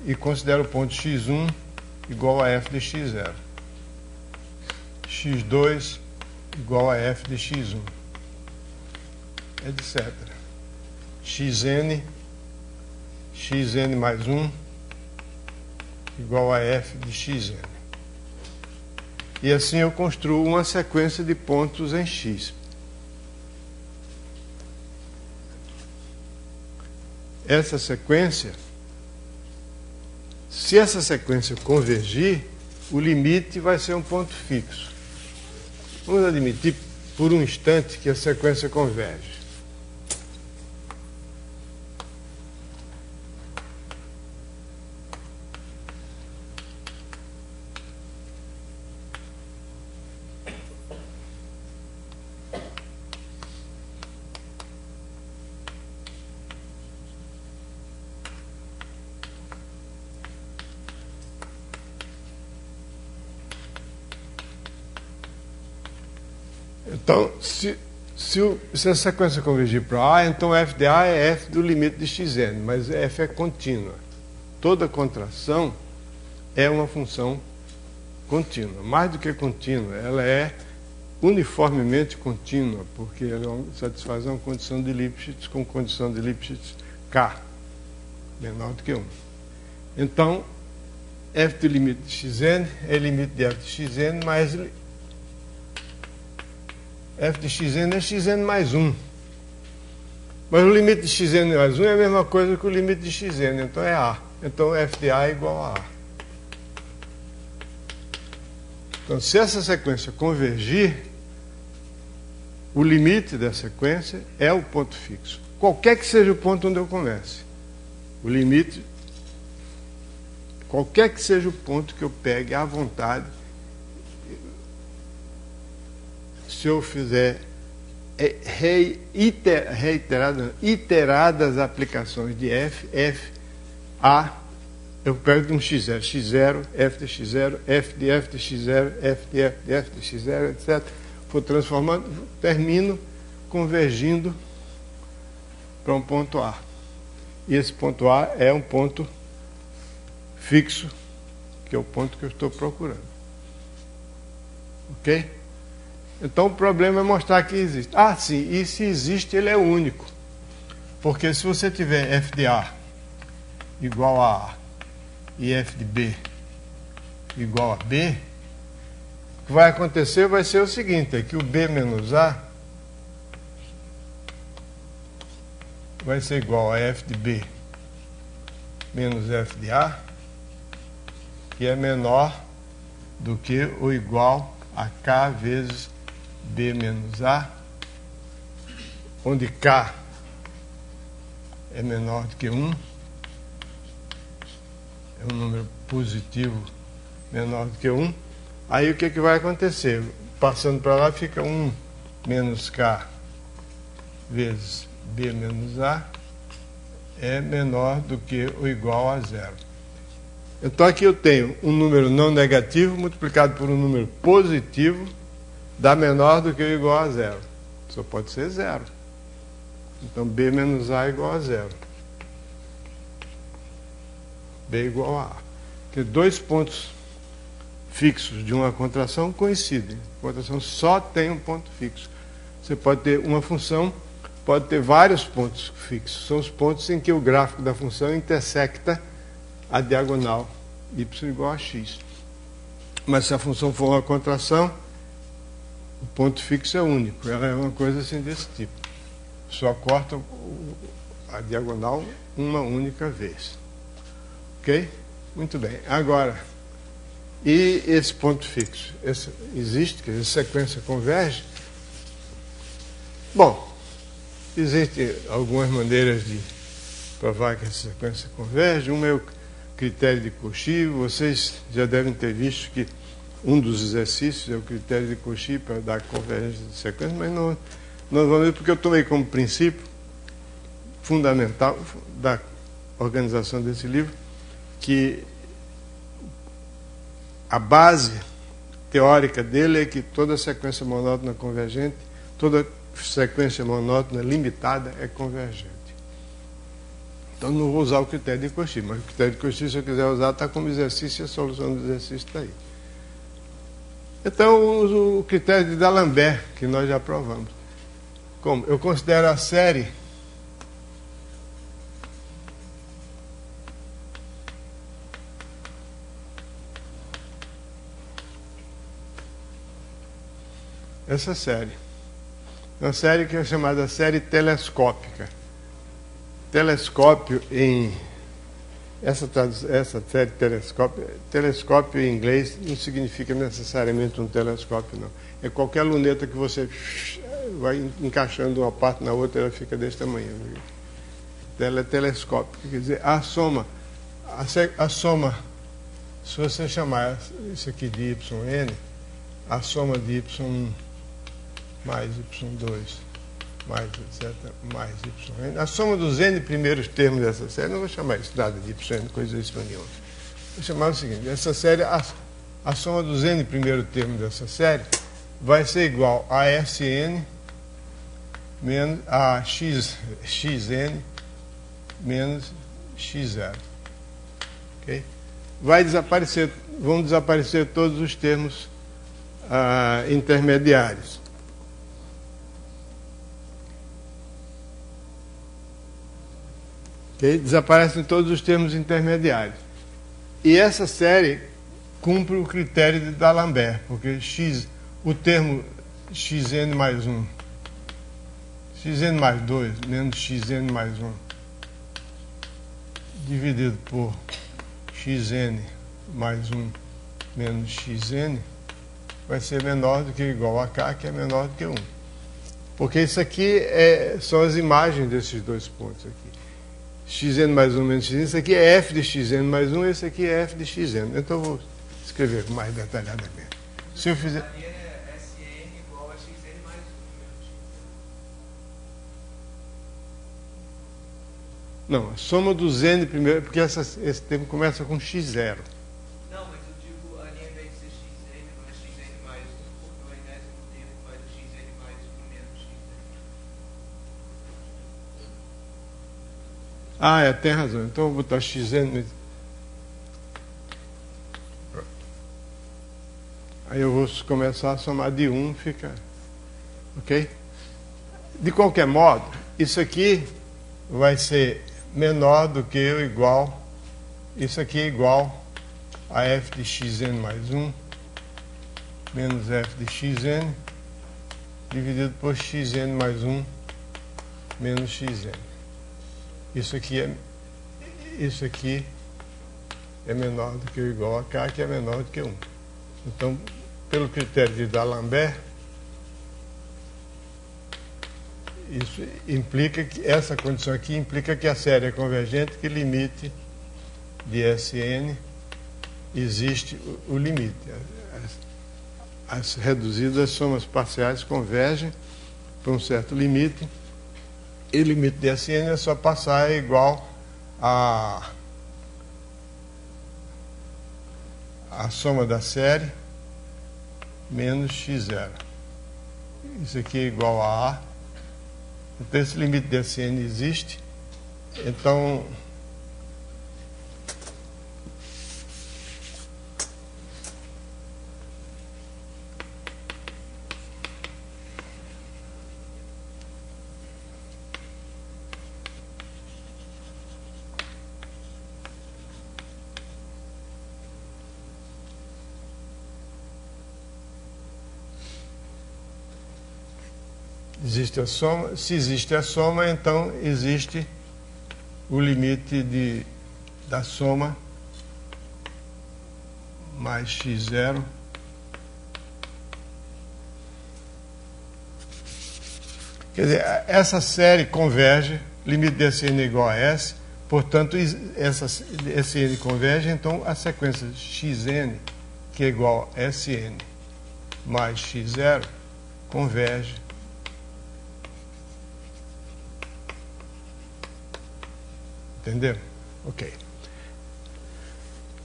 A: e considero o ponto x1 igual a f de x0. x2 igual a f de x1. Etc. xn mais 1 igual a f de xn. E assim eu construo uma sequência de pontos em x. essa sequência, se essa sequência convergir, o limite vai ser um ponto fixo. Vamos admitir por um instante que a sequência converge. Então, se a sequência convergir para A, então f de A é f do limite de xn, mas f é contínua. Toda contração é uma função contínua. Mais do que contínua, ela é uniformemente contínua, porque ela satisfaz uma condição de Lipschitz com condição de Lipschitz K, menor do que 1. Então, f do limite de xn é limite de f de xn mais f de xn é xn mais 1. Mas o limite de xn mais 1 é a mesma coisa que o limite de xn, então é A. Então f de A é igual a A. Então, se essa sequência convergir, o limite da sequência é o ponto fixo. Qualquer que seja o ponto onde eu comece. O limite, qualquer que seja o ponto que eu pegue à vontade, se eu fizer iteradas aplicações de f, A, eu pego um x0, x0, f de x0, f de x0, f de f de x0, etc. Vou transformando, termino convergindo para um ponto A. E esse ponto A é um ponto fixo, que é o ponto que eu estou procurando. Ok? Então o problema é mostrar que existe. Ah, sim, e se existe, ele é único. Porque se você tiver f de A igual a A e f de B igual a B, o que vai acontecer vai ser o seguinte, é que o B menos A vai ser igual a f de B menos f de A, que é menor do que ou igual a K vezes B menos A, onde K é menor do que 1, é um número positivo menor do que 1. Aí o que vai acontecer? Passando para lá fica 1 menos K vezes B menos A é menor do que ou igual a 0. Então aqui eu tenho um número não negativo multiplicado por um número positivo dá menor do que ou igual a 0. Só pode ser 0. Então B menos A é igual a 0. B igual a A. Porque dois pontos fixos de uma contração coincidem. A contração só tem um ponto fixo. Você pode ter uma função, pode ter vários pontos fixos. São os pontos em que o gráfico da função intersecta a diagonal y igual a x. Mas se a função for uma contração, o ponto fixo é único. Ela é uma coisa assim desse tipo. Só corta a diagonal uma única vez. Ok? Muito bem. Agora, e esse ponto fixo? Existe? Quer dizer, sequência converge? Bom, existem algumas maneiras de provar que essa sequência converge. Uma é o critério de Cauchy. Vocês já devem ter visto que um dos exercícios é o critério de Cauchy para dar convergência de sequência, mas não vamos ver, porque eu tomei como princípio fundamental da organização desse livro que a base teórica dele é que toda sequência monótona convergente, toda sequência monótona limitada é convergente. Então não vou usar o critério de Cauchy, mas o critério de Cauchy, se eu quiser usar, está como exercício e a solução do exercício está aí. Então eu uso o critério de D'Alembert, que nós já provamos. Como? Eu considero a série essa série. Uma série que é chamada série telescópica. telescópio em... Essa série telescópio em inglês não significa necessariamente um telescópio, não. É qualquer luneta que você vai encaixando uma parte na outra, ela fica desse tamanho. Telescópio, quer dizer, a soma, se você chamar isso aqui de yn, a soma de y1 mais y2 mais etc, mais yn, a soma dos n primeiros termos dessa série, não vou chamar isso nada de yn, coisa isso nenhuma. Vou chamar o seguinte, essa série, a soma dos n primeiros termos dessa série vai ser igual a Sn menos a xn menos x0. Ok? Vão desaparecer todos os termos intermediários. Okay? Desaparecem todos os termos intermediários. E essa série cumpre o critério de D'Alembert, porque o termo xn mais 1, xn mais 2 menos xn mais 1, dividido por xn mais 1 menos xn, vai ser menor do que ou igual a k, que é menor do que 1. Porque isso aqui são as imagens desses dois pontos aqui. Xn mais 1 menos xn, isso aqui é f de xn mais 1, esse aqui é f de xn. Então eu vou escrever mais detalhadamente. Se eu fizer...
B: Ali é Sn igual a xn mais 1 menos xn.
A: Não, a soma dos n primeiro, porque esse termo começa com x0.
B: Não, mas eu digo ali ao invés de ser xn, não é xn mais 1, porque o enésimo termo faz o xn mais 1 menos xn.
A: Ah, tem razão. Então eu vou botar xn. Aí eu vou começar a somar de 1, fica... Ok? De qualquer modo, isso aqui vai ser menor do que ou igual... Isso aqui é igual a f de xn mais 1 menos f de xn dividido por xn mais 1 menos xn. Isso aqui é menor do que ou igual a k, que é menor do que 1. Então, pelo critério de D'Alembert, isso implica que essa condição aqui implica que a série é convergente, que limite de Sn existe o limite. As reduzidas somas parciais convergem para um certo limite, e o limite de Sn é só passar igual a soma da série menos x0. Isso aqui é igual a A. Então, esse limite de Sn existe. Então, existe a soma. Se existe a soma, então existe o limite da soma mais x0 quer dizer, essa série converge, limite de Sn é igual a S, portanto, essa Sn converge, então a sequência xn, que é igual a Sn mais x0, converge. Entendeu? Ok.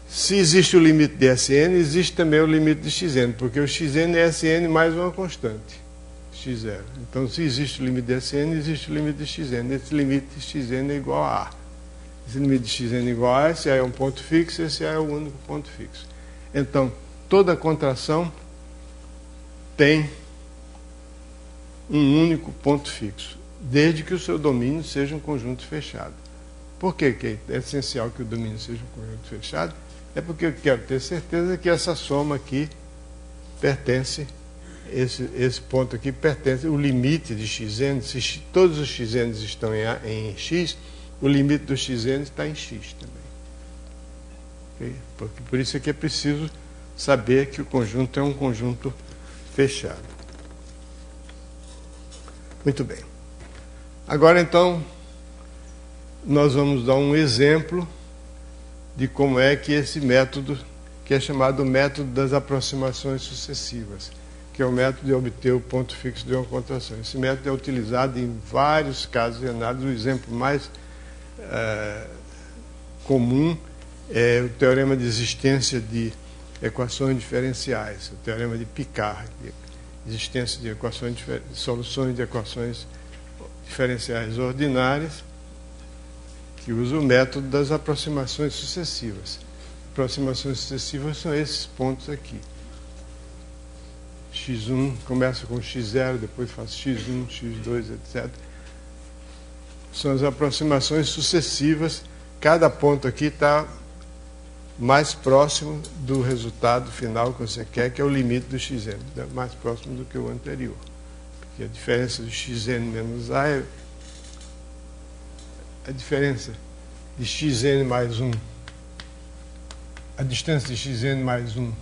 A: Se existe o limite de Sn, existe também o limite de xn, porque o xn é Sn mais uma constante, x0. Então, se existe o limite de Sn, existe o limite de xn. Esse limite de xn é igual a A. Esse limite de xn é igual a A, esse A é um ponto fixo, esse A é o único ponto fixo. Então, toda contração tem um único ponto fixo, desde que o seu domínio seja um conjunto fechado. Por que é essencial que o domínio seja um conjunto fechado? É porque eu quero ter certeza que essa soma aqui pertence, esse ponto aqui pertence, o limite de xn, se todos os xn estão em x, o limite do xn está em x também. Okay? Porque por isso é que é preciso saber que o conjunto é um conjunto fechado. Muito bem. Agora, então, nós vamos dar um exemplo de como é que esse método, que é chamado método das aproximações sucessivas, que é o método de obter o ponto fixo de uma contração. Esse método é utilizado em vários casos de análise. O exemplo mais comum é o teorema de existência de equações diferenciais, o teorema de Picard, de existência de soluções de equações diferenciais ordinárias, que usa o método das aproximações sucessivas. Aproximações sucessivas são esses pontos aqui. x1 começa com x0, depois faz x1, x2, etc. São as aproximações sucessivas. Cada ponto aqui está mais próximo do resultado final que você quer, que é o limite do xn, mais próximo do que o anterior. Porque a diferença de xn menos a é a diferença de xn mais 1. A distância de xn mais 1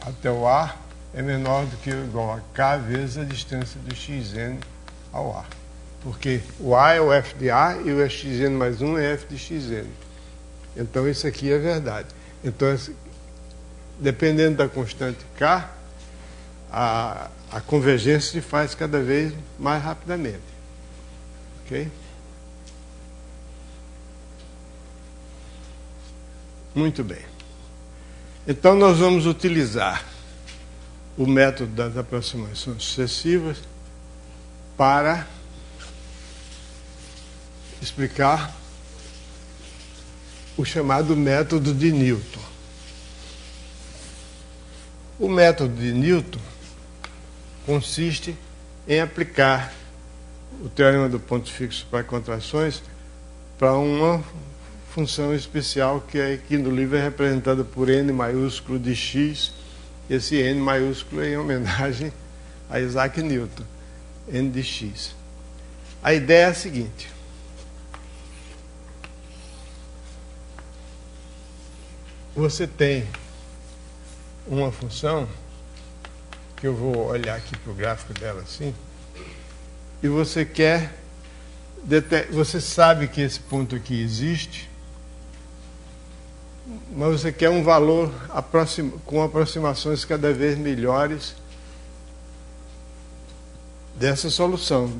A: até o A é menor do que ou igual a k vezes a distância do xn ao A. Porque o A é o f de A e o xn mais 1 é f de xn. Então, isso aqui é verdade. Então, dependendo da constante k, a convergência se faz cada vez mais rapidamente. Ok? Muito bem. Então, nós vamos utilizar o método das aproximações sucessivas para explicar o chamado método de Newton. O método de Newton consiste em aplicar o teorema do ponto fixo para contrações para uma função especial que aqui no livro é representada por n maiúsculo de x. Esse n maiúsculo é em homenagem a Isaac Newton, n de x. A ideia é a seguinte: você tem uma função, que eu vou olhar aqui para o gráfico dela assim, e você quer, você sabe que esse ponto aqui existe, mas você quer um valor com aproximações cada vez melhores dessa solução.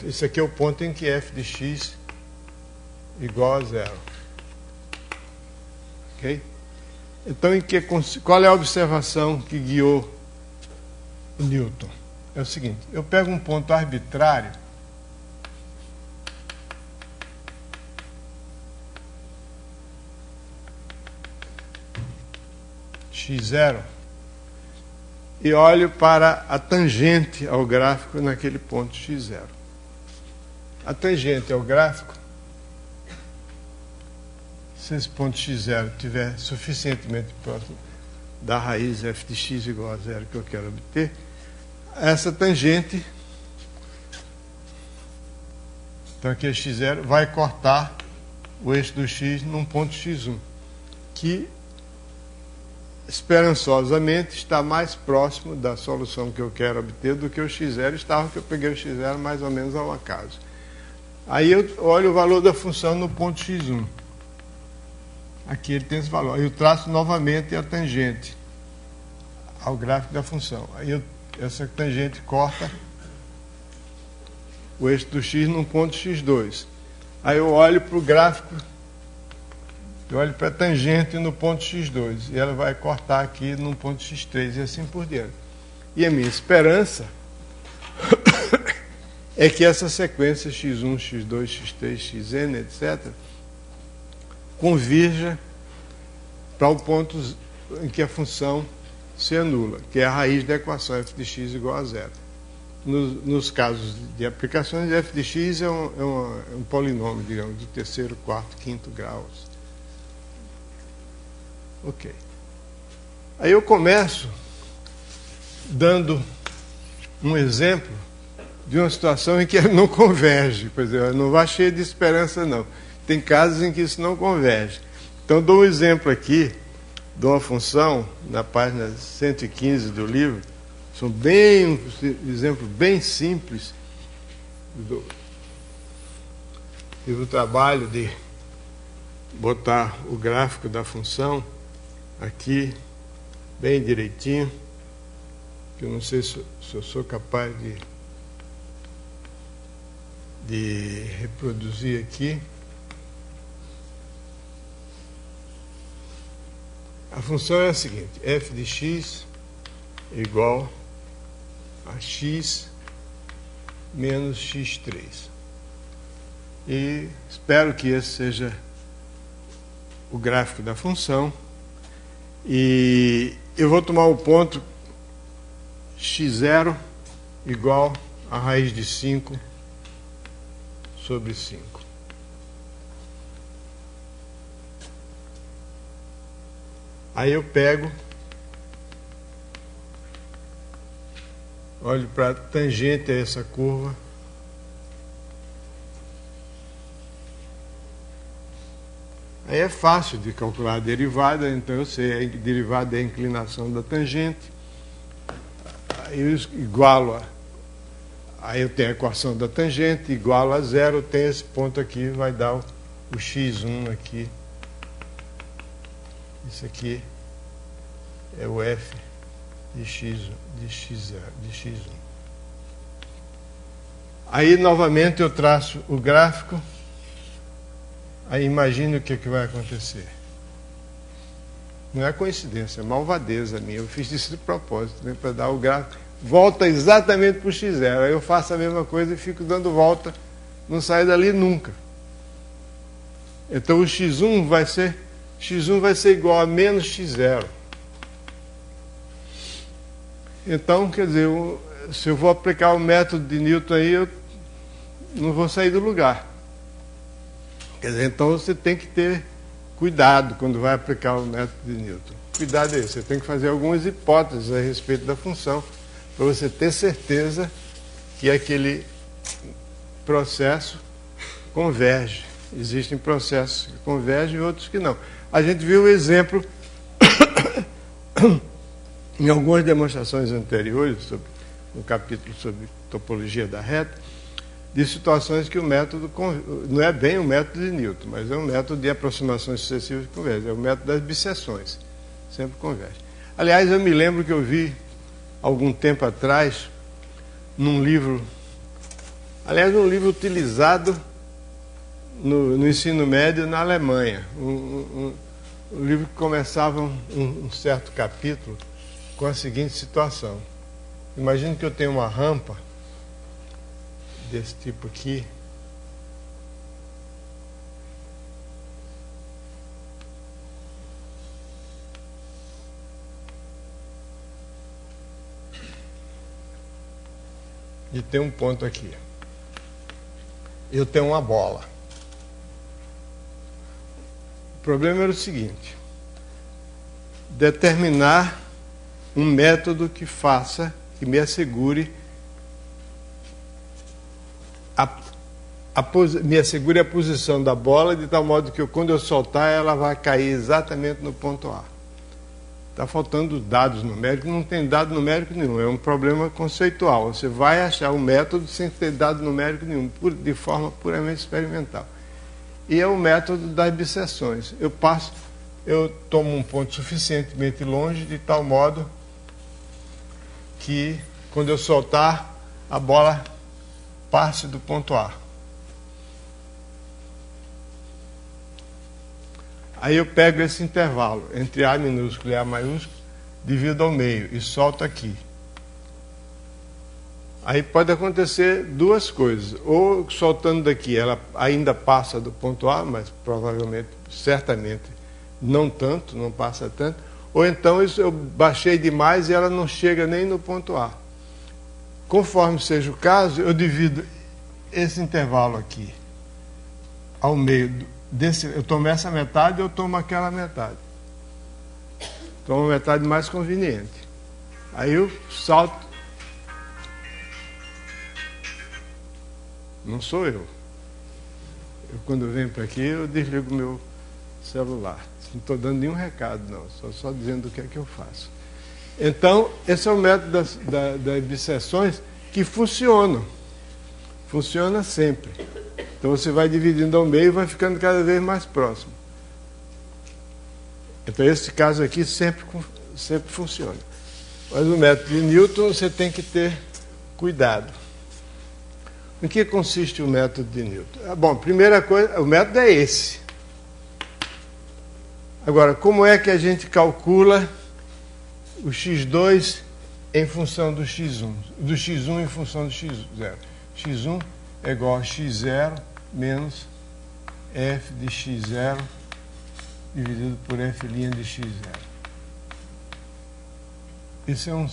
A: Esse aqui é o ponto em que f de x igual a zero. Ok? Então, qual é a observação que guiou o Newton? É o seguinte: eu pego um ponto arbitrário x0 e olho para a tangente ao gráfico naquele ponto x0. A tangente ao gráfico, se esse ponto x0 estiver suficientemente próximo da raiz f de x igual a zero que eu quero obter, essa tangente, então aqui é x0, vai cortar o eixo do x num ponto x1, que esperançosamente está mais próximo da solução que eu quero obter do que o x0 estava, que eu peguei o x0 mais ou menos ao acaso. Aí eu olho o valor da função no ponto x1. Aqui ele tem esse valor. Aí eu traço novamente a tangente ao gráfico da função. Aí essa tangente corta o eixo do x num ponto x2. Aí eu olho para o gráfico, eu olho para a tangente no ponto x2. E ela vai cortar aqui num ponto x3 e assim por diante. E a minha esperança é que essa sequência x1, x2, x3, xn, etc., convirja para o ponto em que a função se anula, que é a raiz da equação f de x igual a zero. Nos casos de aplicações, f de x é um polinômio, digamos, de terceiro, quarto, quinto graus. Ok. Aí eu começo dando um exemplo de uma situação em que ele não converge. Por exemplo, não vá cheio de esperança, não. Tem casos em que isso não converge. Então, dou um exemplo aqui de uma função, na página 115 do livro. São bem, um exemplo bem simples do trabalho de botar o gráfico da função aqui, bem direitinho, que eu não sei se eu sou capaz de reproduzir aqui. A função é a seguinte: f de x é igual a x menos x3. E espero que esse seja o gráfico da função. E eu vou tomar o ponto x0 igual a raiz de 5 sobre 5. Aí eu pego, olho para a tangente a essa curva, aí é fácil de calcular a derivada, então eu sei, a derivada é a inclinação da tangente, aí eu igualo aí eu tenho a equação da tangente, igualo a zero, tem esse ponto aqui, vai dar o x1 aqui. Isso aqui é o f de x1. Aí, novamente, eu traço o gráfico. Aí, imagine o que vai acontecer. Não é coincidência, é malvadeza minha. Eu fiz isso de propósito, né, para dar o gráfico. Volta exatamente para o x0. Aí eu faço a mesma coisa e fico dando volta. Não saio dali nunca. Então, o x1 vai ser igual a menos x0. Então, quer dizer, se eu vou aplicar o método de Newton aí, eu não vou sair do lugar. Quer dizer, então você tem que ter cuidado quando vai aplicar o método de Newton. Cuidado é esse, você tem que fazer algumas hipóteses a respeito da função, para você ter certeza que aquele processo converge. Existem processos que convergem e outros que não. A gente viu o exemplo em algumas demonstrações anteriores, no capítulo sobre topologia da reta, de situações que o método não é bem o método de Newton, mas é um método de aproximações sucessivas que converge, é o método das bisseções, sempre converge. Aliás, eu me lembro que eu vi algum tempo atrás num livro, um livro utilizado no ensino médio na Alemanha, um livro que começava um certo capítulo com a seguinte situação: imagine que eu tenho uma rampa desse tipo aqui, e tem um ponto aqui. Eu tenho uma bola. O problema era o seguinte: determinar um método que me assegure me assegure a posição da bola de tal modo que quando eu soltar ela vai cair exatamente no ponto A. Está faltando dados numéricos, não tem dado numérico nenhum, é um problema conceitual. Você vai achar um método sem ter dado numérico nenhum, de forma puramente experimental. E é o método das bisseções. Eu tomo um ponto suficientemente longe de tal modo que quando eu soltar, a bola passe do ponto A. Aí eu pego esse intervalo entre A minúsculo e A maiúsculo, divido ao meio e solto aqui. Aí pode acontecer duas coisas: ou soltando daqui ela ainda passa do ponto A, mas provavelmente, certamente, não tanto, não passa tanto, ou então eu baixei demais e ela não chega nem no ponto A. Conforme seja o caso, eu divido esse intervalo aqui ao meio eu tomo essa metade, eu tomo aquela metade. Tomo a metade mais conveniente. Aí eu salto. não sou eu. Quando venho para aqui, eu desligo meu celular. Não estou dando nenhum recado, não. Só dizendo o que é que eu faço. Então, esse é o método das bisseções que funcionam. Funciona sempre. Então, você vai dividindo ao meio e vai ficando cada vez mais próximo. Então, esse caso aqui sempre funciona. Mas o método de Newton, você tem que ter cuidado. Em que consiste o método de Newton? Bom, primeira coisa, o método é esse. Agora, como é que a gente calcula o x2 em função do x1? Do x1 em função do x0. x1 é igual a x0 menos f de x0 dividido por f' de x0. Isso é um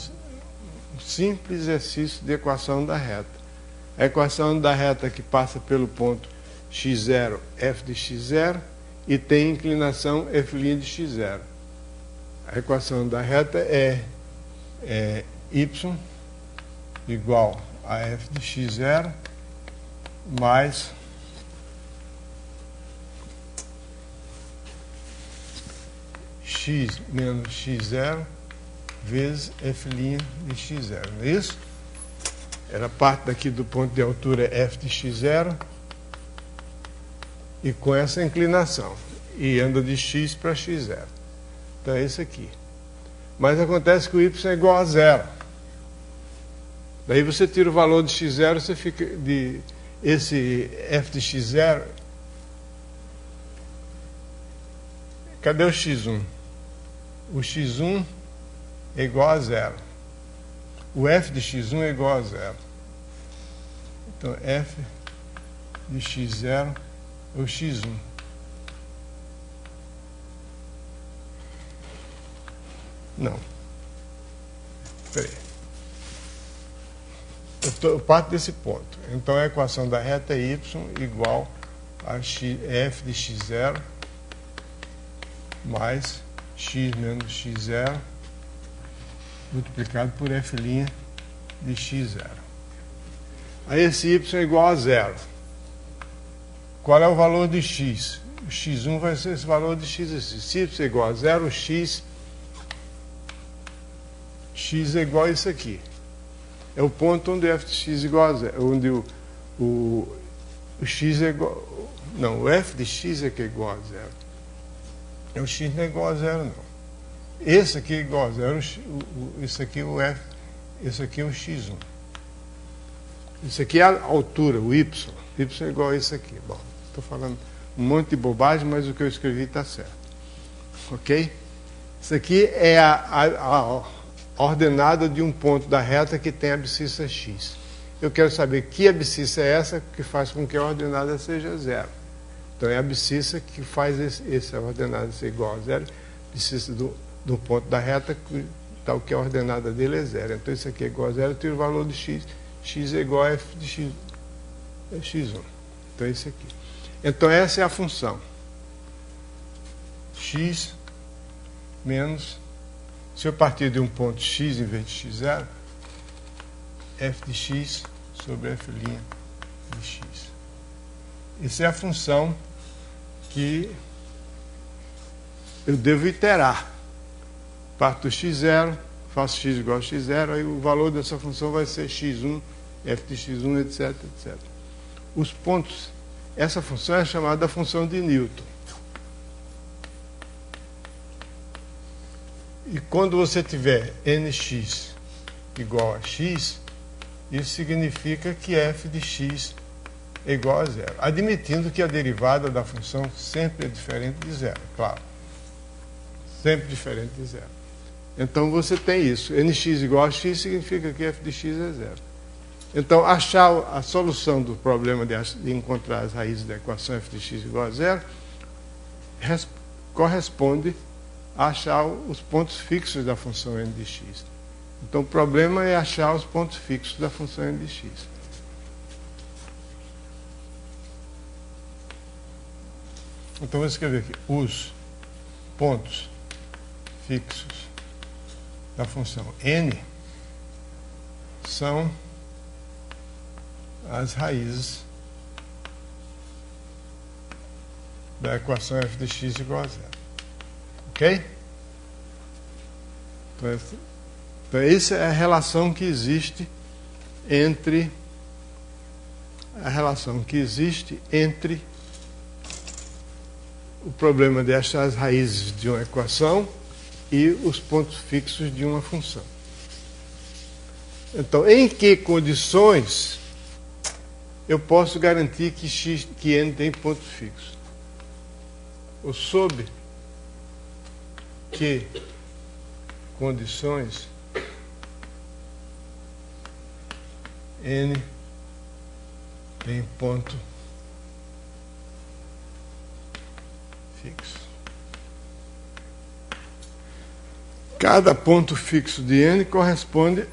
A: simples exercício de equação da reta. A equação da reta que passa pelo ponto x0, f de x0, e tem inclinação f' de x0. A equação da reta é y igual a f de x0 mais x menos x0 vezes f' de x0. Não é isso? Ela parte daqui do ponto de altura f de x0 e com essa inclinação. E anda de x para x0. Então é isso aqui. Mas acontece que o y é igual a zero. Daí você tira o valor de x0, você fica de esse f de x0. Cadê o x1? O x1 é igual a zero. O f de x1 é igual a zero. Então, f de x0 é o x1. Não. Espera aí. Eu parto desse ponto. Então, a equação da reta é y igual a f de x0 mais x menos x0 multiplicado por f' de x0. Aí esse y é igual a zero. Qual é o valor de x? O x1 vai ser esse valor de x. Se y é igual a zero, x é igual a isso aqui. É o ponto onde f de x é igual a zero. Onde o x é igual... Não, o f de x é que é igual a zero. O x não é igual a zero, não. Esse aqui é igual a zero, isso aqui é o f, esse aqui é o x1. Isso aqui é a altura, o y. Y é igual a isso aqui. Bom, estou falando um monte de bobagem, mas o que eu escrevi está certo. Ok? Isso aqui é a ordenada de um ponto da reta que tem a abscissa x. Eu quero saber que abscissa é essa que faz com que a ordenada seja zero. Então é a abscissa que faz essa ordenada ser igual a zero. Abscissa do ponto da reta, tal que a ordenada dele é zero. Então isso aqui é igual a zero, eu tiro o valor de x. X é igual a f de x, x1. Então é isso aqui. Então essa é a função. X menos, se eu partir de um ponto x em vez de x0, f de x sobre f' de x. Essa é a função que eu devo iterar. Parto do x0, faço x igual a x0, aí o valor dessa função vai ser x1, f de x1, etc, etc. Os pontos, essa função é chamada função de Newton. E quando você tiver nx igual a x, isso significa que f de x é igual a zero. Admitindo que a derivada da função sempre é diferente de zero, claro. Sempre diferente de zero. Então você tem isso. Nx igual a x significa que f de x é zero. Então, achar a solução do problema de encontrar as raízes da equação f de x igual a zero corresponde a achar os pontos fixos da função n de x. Então, o problema é achar os pontos fixos da função n de x. Então, vou escrever aqui os pontos fixos da função n são as raízes da equação f de x igual a zero. Ok? Então essa é a relação que existe entre o problema de achar as raízes de uma equação e os pontos fixos de uma função. Então, em que condições eu posso garantir que n tem ponto fixo? Ou sob que condições n tem ponto fixo. Cada ponto fixo de n corresponde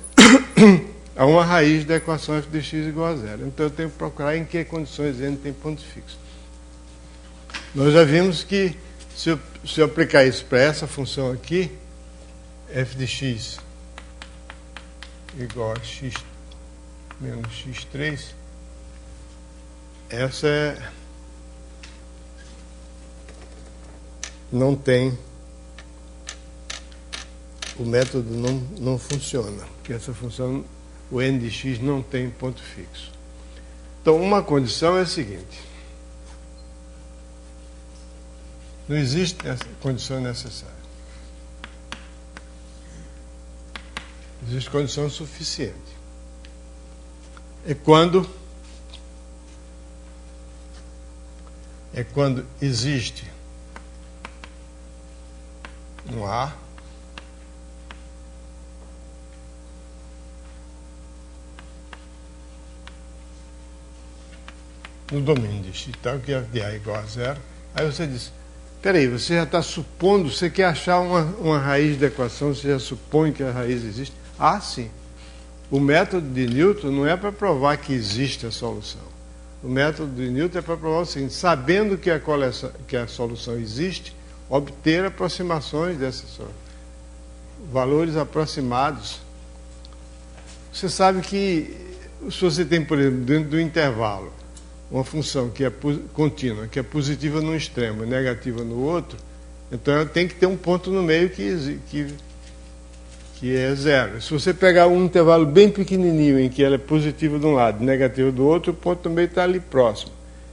A: a uma raiz da equação f de x igual a zero. Então eu tenho que procurar em que condições n tem ponto fixo. Nós já vimos que se eu aplicar isso para essa função aqui, f de x igual a x menos x3, essa não tem, o método não funciona, porque essa função, o n de x não tem ponto fixo. Então, uma condição é a seguinte: não existe essa condição necessária. Existe condição suficiente. É quando existe um A no domínio de x, tal que f de A igual a zero. Aí você diz, peraí, você já está supondo, você quer achar uma raiz da equação, você já supõe que a raiz existe? Ah, sim. O método de Newton não é para provar que existe a solução. O método de Newton é para provar o seguinte: sabendo que a solução existe, obter aproximações dessas valores aproximados. Você sabe que se você tem, por exemplo, dentro do intervalo, uma função que é contínua, que é positiva num extremo e negativa no outro, então tem que ter um ponto no meio que é zero. Se você pegar um intervalo bem pequenininho em que ela é positiva de um lado e negativa do outro, o ponto no meio está ali próximo.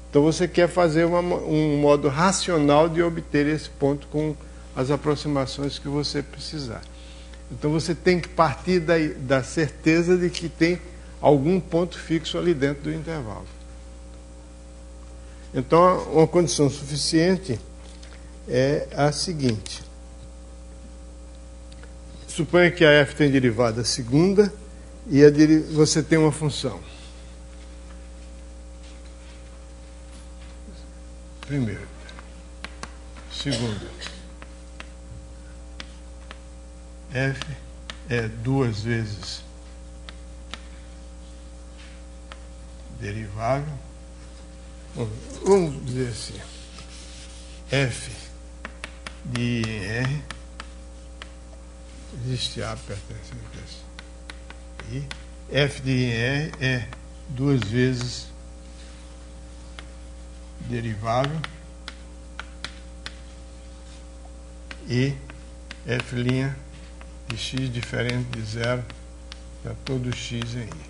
A: Então você quer fazer um modo racional de obter esse ponto com as aproximações que você precisar. Então você tem que partir da certeza de que tem algum ponto fixo ali dentro do intervalo. Então uma condição suficiente é a seguinte: suponha que a f tem derivada segunda e você tem uma função. Primeiro. Segundo. F é 2 vezes derivável. Vamos dizer assim. F de I em R. Existe A pertencente a isso. E F de I em R é 2 vezes derivável e f' de x diferente de zero para todo x em I.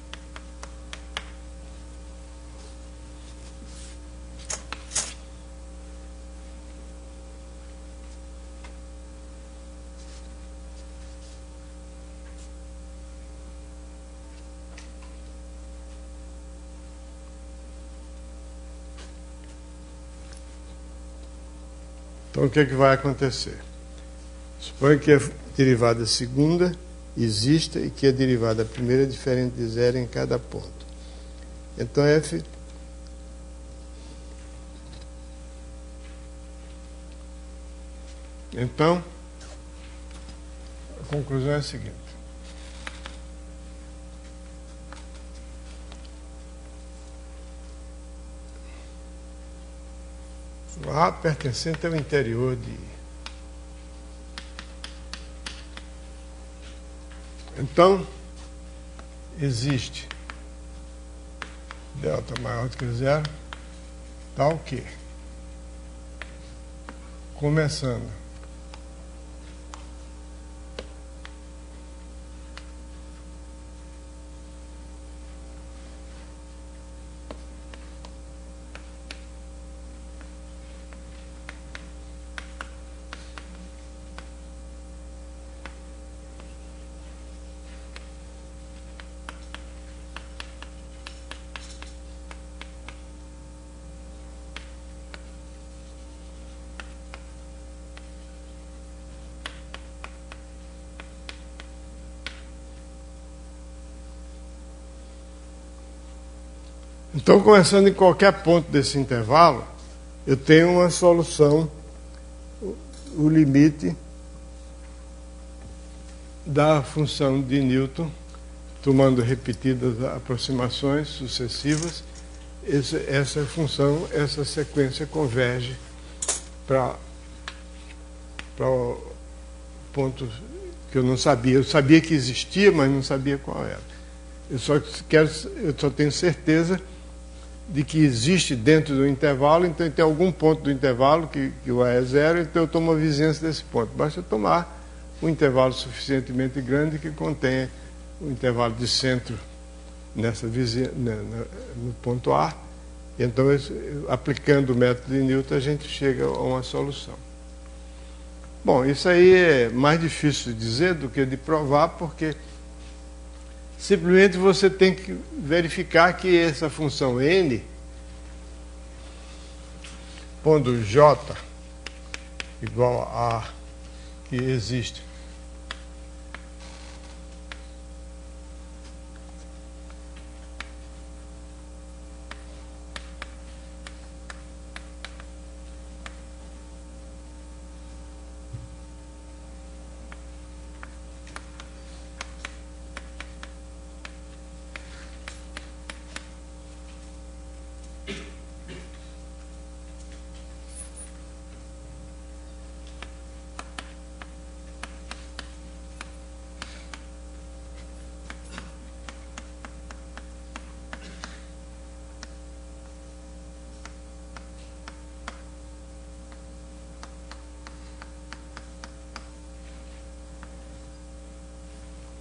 A: Então, o que é que vai acontecer? Suponha que a derivada segunda exista e que a derivada primeira é diferente de zero em cada ponto. Então, f Então, a conclusão é a seguinte. O A pertencente ao interior de I. Então, existe delta maior do que zero, tal que começando Então, começando em qualquer ponto desse intervalo, eu tenho uma solução, o limite da função de Newton, tomando repetidas aproximações sucessivas. Essa função, essa sequência converge para o ponto que eu não sabia. Eu sabia que existia, mas não sabia qual era. Eu só tenho certeza de que existe dentro do intervalo, então tem algum ponto do intervalo que o A é zero, então eu tomo a vizinhança desse ponto. Basta tomar um intervalo suficientemente grande que contenha o intervalo de centro no ponto A. Então, aplicando o método de Newton, a gente chega a uma solução. Bom, isso aí é mais difícil de dizer do que de provar, porque simplesmente você tem que verificar que essa função n, pondo j igual a que existe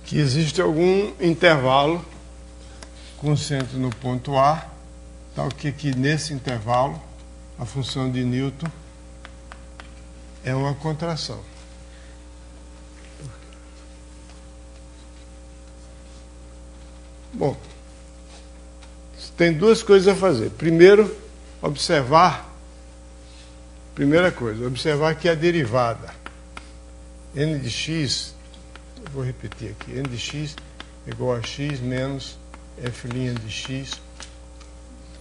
A: que existe algum intervalo com centro no ponto A, tal que nesse intervalo a função de Newton é uma contração. Bom, tem duas coisas a fazer. Primeiro, primeira coisa, observar que a derivada n de x, vou repetir aqui, n de x é igual a x menos f' de x,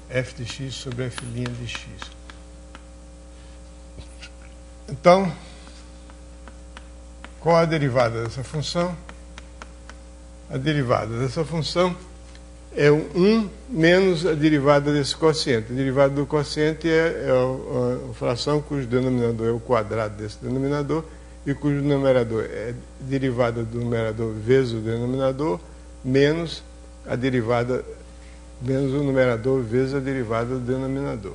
A: f de x sobre f' de x. Então, qual a derivada dessa função? A derivada dessa função é 1 menos a derivada desse quociente. A derivada do quociente é a fração cujo denominador é o quadrado desse denominador, e cujo numerador é derivada do numerador vezes o denominador, menos o numerador vezes a derivada do denominador.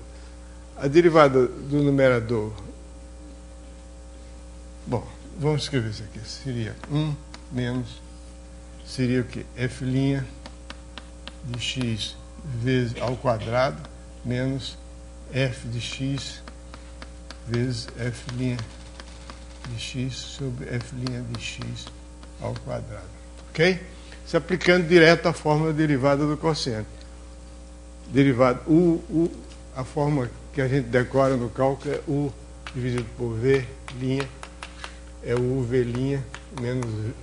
A: A derivada do numerador, bom, vamos escrever isso aqui, seria 1 menos, seria o quê? F' de x vezes ao quadrado, menos f de x vezes f' de x sobre f' de x ao quadrado. Ok? Se aplicando direto a fórmula derivada do quociente. Derivada, a forma que a gente decora no cálculo é U dividido por V', é o UV' menos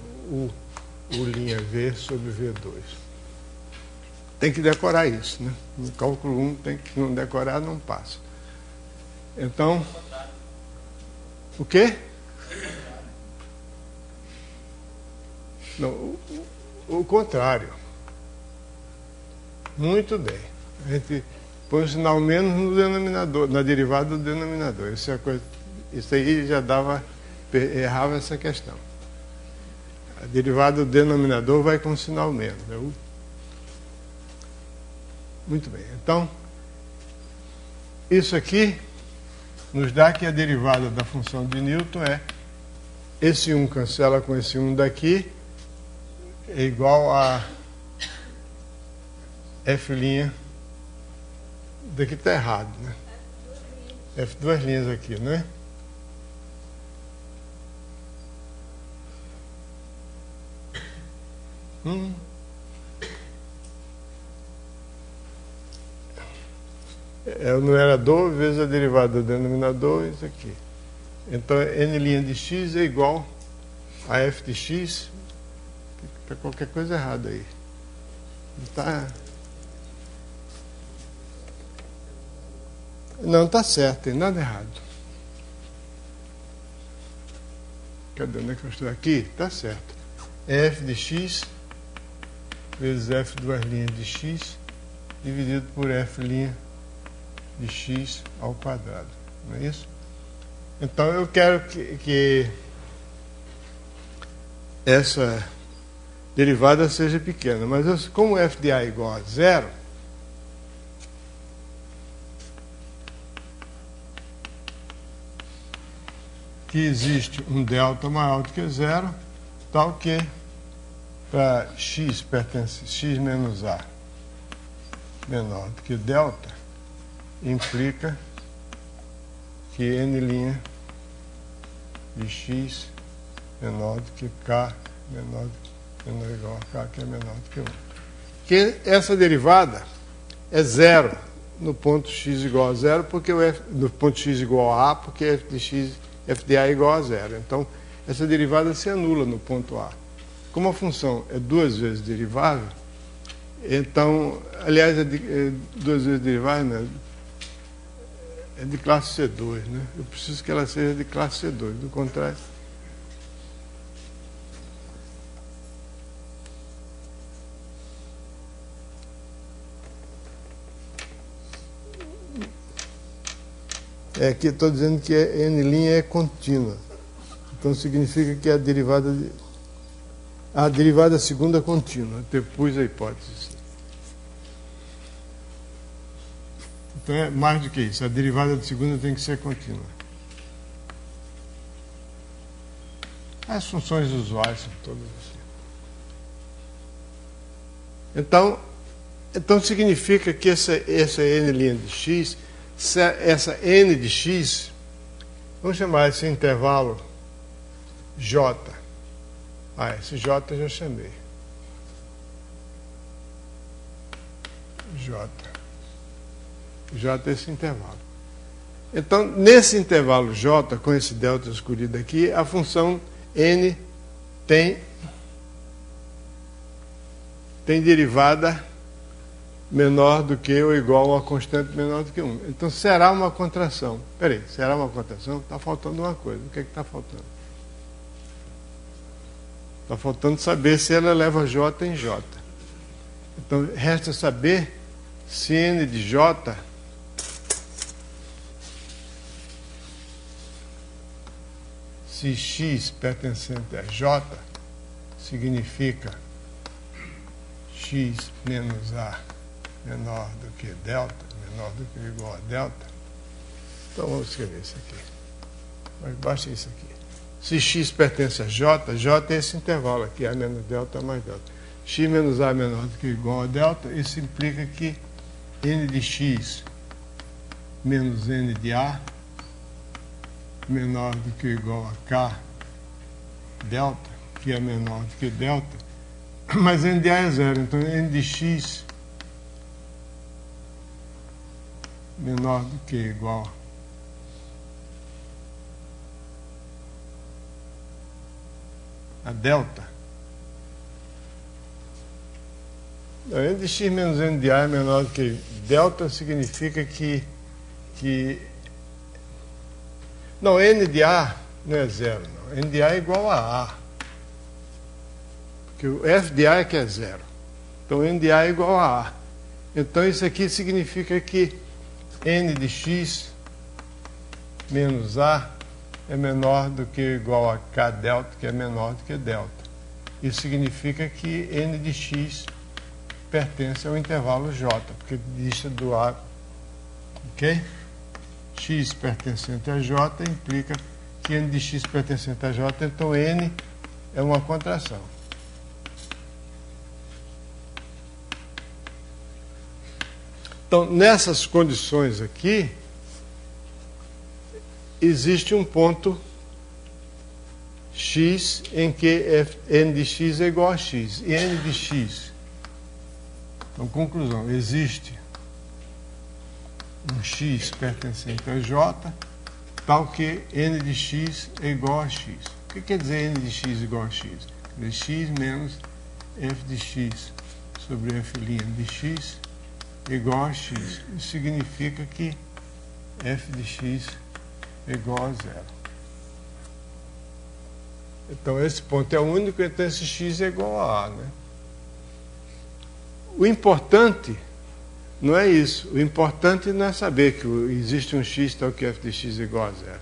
A: U''V sobre V2. Tem que decorar isso, né? No cálculo 1, tem que não decorar, não passa. Então, o quê? Não, o contrário. Muito bem. A gente põe o sinal menos no denominador, na derivada do denominador. Isso aí já errava essa questão. A derivada do denominador vai com o sinal menos. Muito bem. Então, isso aqui nos dá que a derivada da função de Newton é esse 1 cancela com esse 1 daqui, é igual a F', daqui está errado, né? F duas linhas aqui, né? É o numerador vezes a derivada do denominador, isso aqui. Então, n' de x é igual a f de x. Está qualquer coisa errada aí. Não, está certo, tem nada errado. Cadê? Onde é que eu estou? Aqui? Está certo. É f de x vezes f duas linhas de x dividido por f' de x ao quadrado. Não é isso? Então eu quero que essa derivada seja pequena, mas como f de a é igual a zero, que existe um delta maior do que zero, tal que para x pertence x menos a menor do que delta, implica que n' de x menor do que k menor ou igual a k, que é menor do que 1. Que essa derivada é zero no ponto x igual a zero, porque no ponto x igual a porque f de a é igual a zero. Então, essa derivada se anula no ponto A. Como a função é duas vezes derivável, então, aliás, duas vezes derivável, né? É de classe C2, né? Eu preciso que ela seja de classe C2, do contrário. Aqui estou dizendo que n' é contínua. Então significa que a derivada segunda é contínua. Eu pus a hipótese. Então é mais do que isso. A derivada de segunda tem que ser contínua. As funções usuais são todas assim. Então significa que essa n' de x, essa n de x, vamos chamar esse intervalo J. Esse J eu já chamei. J é esse intervalo. Então, nesse intervalo J, com esse delta escolhido aqui, a função n tem derivada menor do que ou igual a uma constante menor do que 1. Então, será uma contração. Espera aí, será uma contração? Está faltando uma coisa. O que é que está faltando? Está faltando saber se ela leva J em J. Então, resta saber se n de J se x pertencente a J significa x menos a menor do que delta, menor do que ou igual a delta. Então vamos escrever isso aqui. Mas basta isso aqui. Se x pertence a J, J é esse intervalo aqui, a menos delta mais delta. X menos a menor do que ou igual a delta, isso implica que n de x menos n de a menor do que ou igual a k delta, que é menor do que delta, mas n de a é zero, então n de x menor do que ou igual a delta. N de x menos n de a é menor do que delta significa que não, n de a não é zero, não. N de a é igual a A. Porque o f de a é que é zero. Então, n de a é igual a A. Então, isso aqui significa que n de x menos a é menor do que ou igual a k delta, que é menor do que delta. Isso significa que n de x pertence ao intervalo J, porque dista do A. Ok? x pertencente a j implica que n de x pertencente a j, então n é uma contração. Então, nessas condições aqui, existe um ponto x em que n de x é igual a x. E n de x, então, conclusão, existe um x pertencente a j, tal que n de x é igual a x. O que quer dizer n de x igual a x? Quer dizer, x menos f de x sobre f' de x igual a x. Isso significa que f de x é igual a zero. Então, esse ponto é único, então esse x é igual a A, né? O importante não é isso. O importante não é saber que existe um x tal que f de x é igual a zero.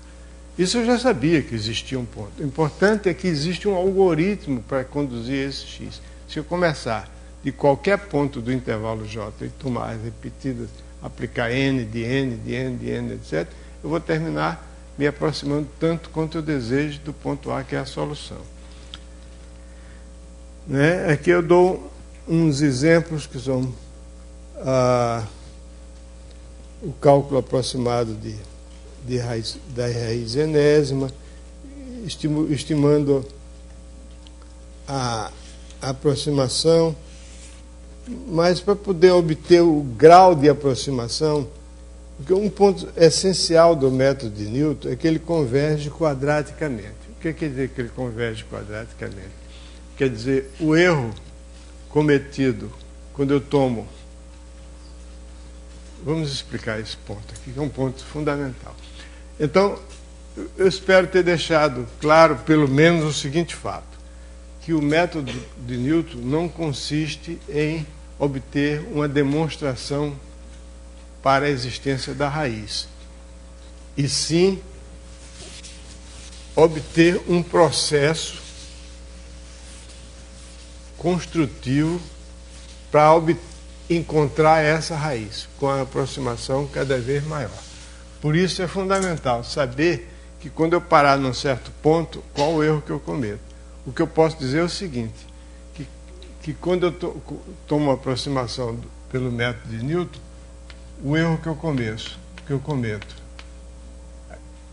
A: Isso eu já sabia que existia um ponto. O importante é que existe um algoritmo para conduzir esse x. Se eu começar de qualquer ponto do intervalo j e tomar as repetidas, aplicar n, de n, de n, de n, etc., eu vou terminar me aproximando tanto quanto eu desejo do ponto A, que é a solução. Né? Aqui eu dou uns exemplos que são o cálculo aproximado da raiz enésima, estimando a aproximação, mas para poder obter o grau de aproximação, porque um ponto essencial do método de Newton é que ele converge quadraticamente. O que quer dizer que ele converge quadraticamente? Quer dizer, o erro cometido quando eu tomo... Vamos explicar esse ponto aqui, que é um ponto fundamental. Então, eu espero ter deixado claro, pelo menos, o seguinte fato, que o método de Newton não consiste em obter uma demonstração para a existência da raiz, e sim obter um processo construtivo para encontrar essa raiz, com a aproximação cada vez maior. Por isso é fundamental saber que quando eu parar num certo ponto, qual o erro que eu cometo. O que eu posso dizer é o seguinte, que quando eu tomo uma aproximação pelo método de Newton, o erro que eu cometo,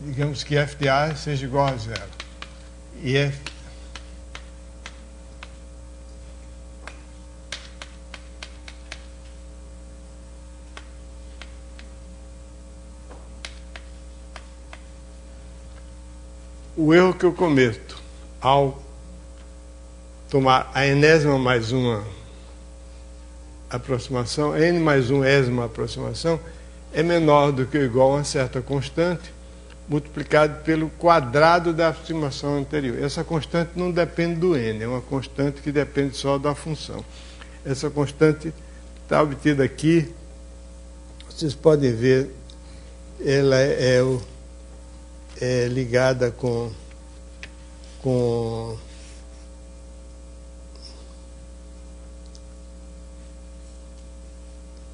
A: digamos que f de A seja igual a zero, e o erro que eu cometo ao tomar a enésima mais uma aproximação, n mais 1ª aproximação, é menor do que ou igual a uma certa constante, multiplicado pelo quadrado da aproximação anterior. Essa constante não depende do n, é uma constante que depende só da função. Essa constante está obtida aqui, vocês podem ver, ela é ligada com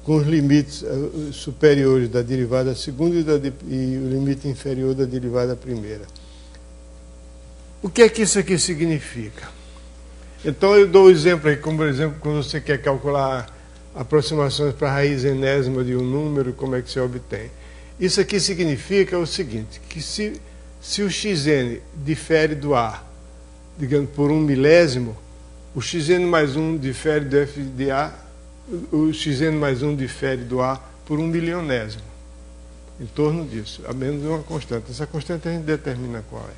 A: os limites superiores da derivada segunda e o limite inferior da derivada primeira. O que é que isso aqui significa? Então eu dou um exemplo aí, como por exemplo, quando você quer calcular aproximações para a raiz enésima de um número, como é que você obtém? Isso aqui significa o seguinte, que se o xn difere do A, digamos, por 1 milésimo, o xn mais 1 difere do f de A, o xn mais 1 difere do A por 1 milionésimo. Em torno disso, a menos uma constante. Essa constante a gente determina qual é.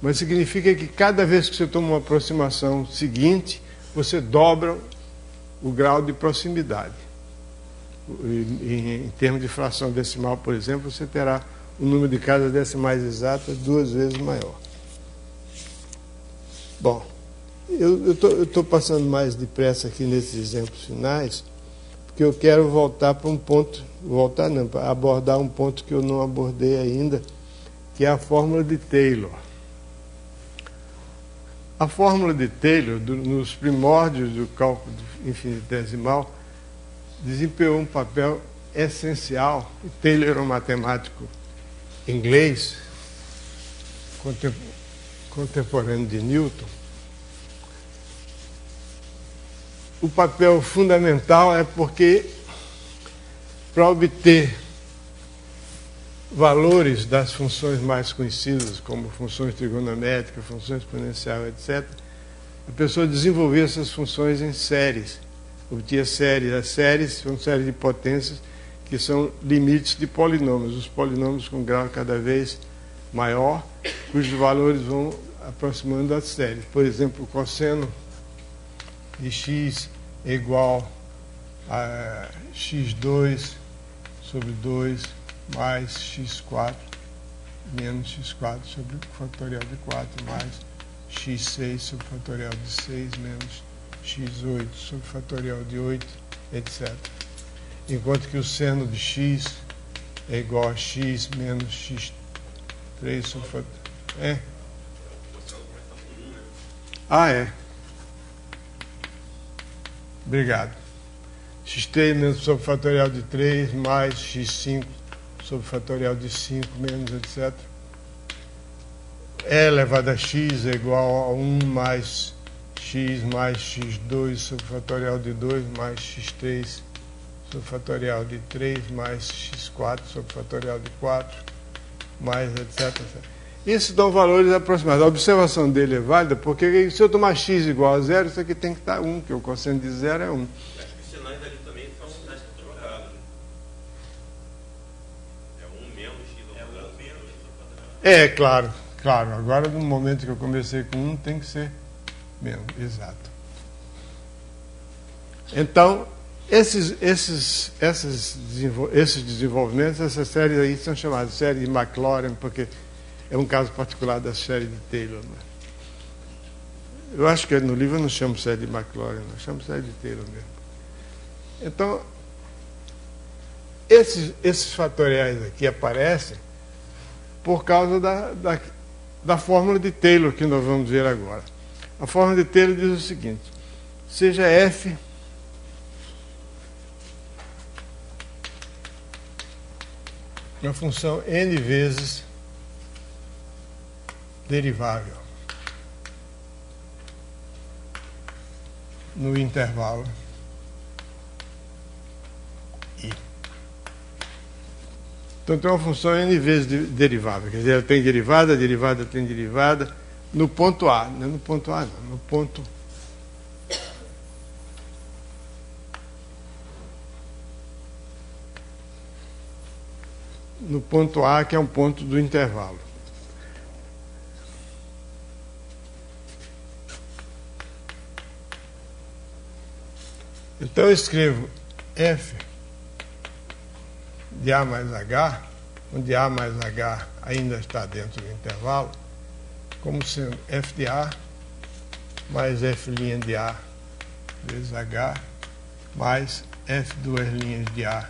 A: Mas significa que cada vez que você toma uma aproximação seguinte, você dobra o grau de proximidade. Em termos de fração decimal, por exemplo, você terá o número de casas decimais exatas 2 vezes maior. Bom, eu estou passando mais depressa aqui nesses exemplos finais, porque eu quero voltar para um ponto, para abordar um ponto que eu não abordei ainda, que é a fórmula de Taylor. A fórmula de Taylor, nos primórdios do cálculo infinitesimal, desempenhou um papel essencial. Taylor era um matemático inglês, contemporâneo de Newton, o papel fundamental é porque, para obter valores das funções mais conhecidas, como funções trigonométricas, funções exponencial, etc., a pessoa desenvolvia essas funções em séries. Obtinha séries. As séries são séries de potências que são limites de polinômios. Os polinômios com grau cada vez maior, cujos valores vão aproximando das séries. Por exemplo, o cosseno de x é igual a x2 sobre 2 mais x4 menos x4 sobre o fatorial de 4 mais x6 sobre o fatorial de 6 menos x8 sobre o fatorial de 8, etc. Enquanto que o seno de x é igual a x menos x3 sobre o fatorial... É? Ah, é. Obrigado. x3 menos sobre o fatorial de 3 mais x5 sobre o fatorial de 5 menos, etc. E elevado a x é igual a 1 mais x2 sobre o fatorial de 2 mais x3 sobre o fatorial de 3 mais x4 sobre o fatorial de 4 mais, etc. Isso dão valores aproximados. A observação dele é válida porque se eu tomar x igual a 0, isso aqui tem que estar 1, que o cosseno de 0 é 1.
C: Acho que os sinais ali também são sinais trocados. É 1 menos x ao quadrado. É 1 menos x ao quadrado.
A: É, claro, claro. Agora, no momento que eu comecei com 1, tem que ser menos, exato. Então, esses desenvolvimentos, essas séries aí são chamadas de série de Maclaurin, porque é um caso particular da série de Taylor. Né? Eu acho que no livro eu não chamo série de Maclaurin, eu chamo série de Taylor mesmo. Então, esses fatoriais aqui aparecem por causa da fórmula de Taylor que nós vamos ver agora. A fórmula de Taylor diz o seguinte: seja f uma função n vezes derivável no intervalo I. Então tem uma função n vezes derivável, quer dizer, ela tem derivada, a derivada tem derivada no ponto A, não é no ponto A não, no ponto A, que é um ponto do intervalo. Então eu escrevo f de A mais H, onde A mais H ainda está dentro do intervalo, como sendo f de A mais f' de A vezes H mais f duas linhas de A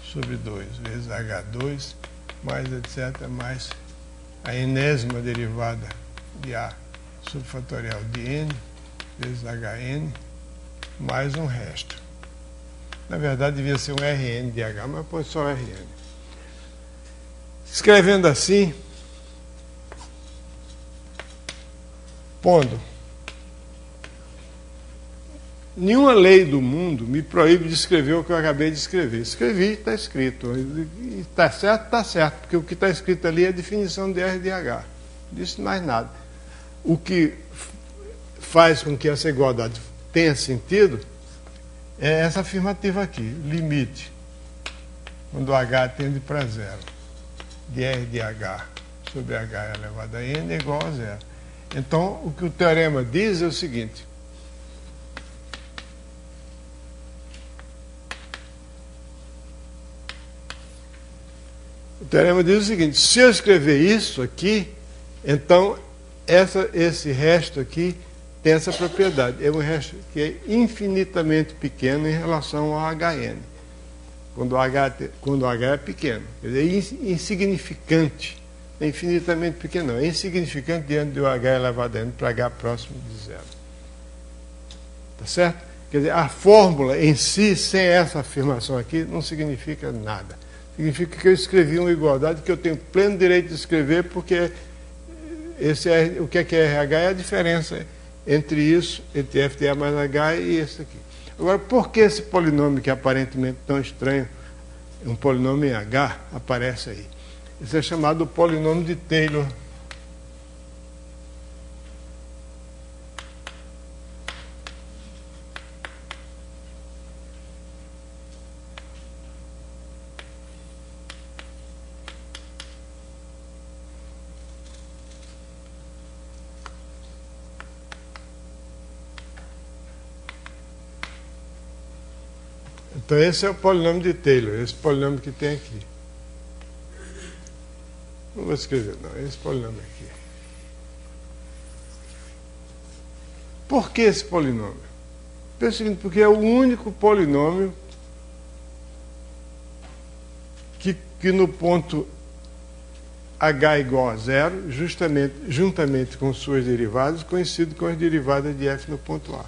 A: sobre 2 vezes H2 mais etc. mais a enésima derivada de A sobre o fatorial de N vezes HN mais um resto. Na verdade devia ser um Rn de H, mas põe só Rn. Escrevendo assim, pondo, nenhuma lei do mundo me proíbe de escrever o que eu acabei de escrever. Escrevi, está escrito. E está certo, porque o que está escrito ali é a definição de R de H. Não disse mais nada. O que faz com que essa igualdade tenha sentido é essa afirmativa aqui, limite, quando H tende para zero, de R de H sobre H elevado a N é igual a zero. Então, o que o teorema diz é o seguinte: o teorema diz o seguinte: se eu escrever isso aqui, então esse resto aqui tem essa propriedade. É um resto que é infinitamente pequeno em relação ao Hn. Quando o H é pequeno. Quer dizer, é insignificante. É infinitamente pequeno. Não. É insignificante diante do H elevado a N para H próximo de zero. Tá certo? Quer dizer, a fórmula em si, sem essa afirmação aqui, não significa nada. significa que eu escrevi uma igualdade que eu tenho pleno direito de escrever, porque esse é, o que é RH é a diferença entre isso, entre FDA mais H e esse aqui. Agora, por que esse polinômio que é aparentemente tão estranho, um polinômio em H, aparece aí? Isso é chamado polinômio de Taylor. Então esse é o polinômio de Taylor, esse polinômio que tem aqui. Não vou escrever não, esse polinômio aqui. Por que esse polinômio? Pensa o seguinte, porque é o único polinômio que no ponto h igual a zero, juntamente com suas derivadas, coincide com as derivadas de f no ponto A.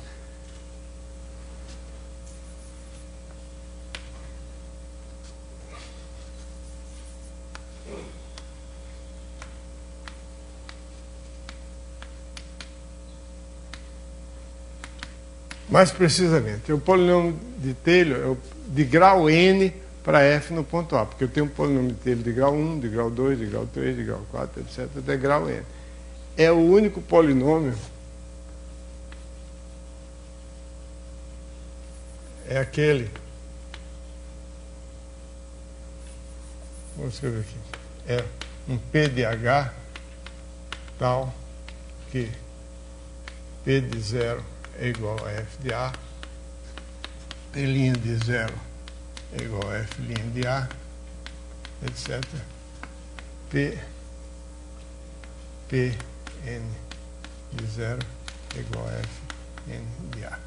A: Mais precisamente, o polinômio de Taylor é de grau n para f no ponto A, porque eu tenho um polinômio de Taylor de grau 1, de grau 2, de grau 3, de grau 4, etc., até grau n. É o único polinômio, é aquele, vou escrever aqui, é um P de H tal que P de 0 é igual a f de A, P' de 0 é igual a f' de A, etc. Pn de 0 é igual a fn de A.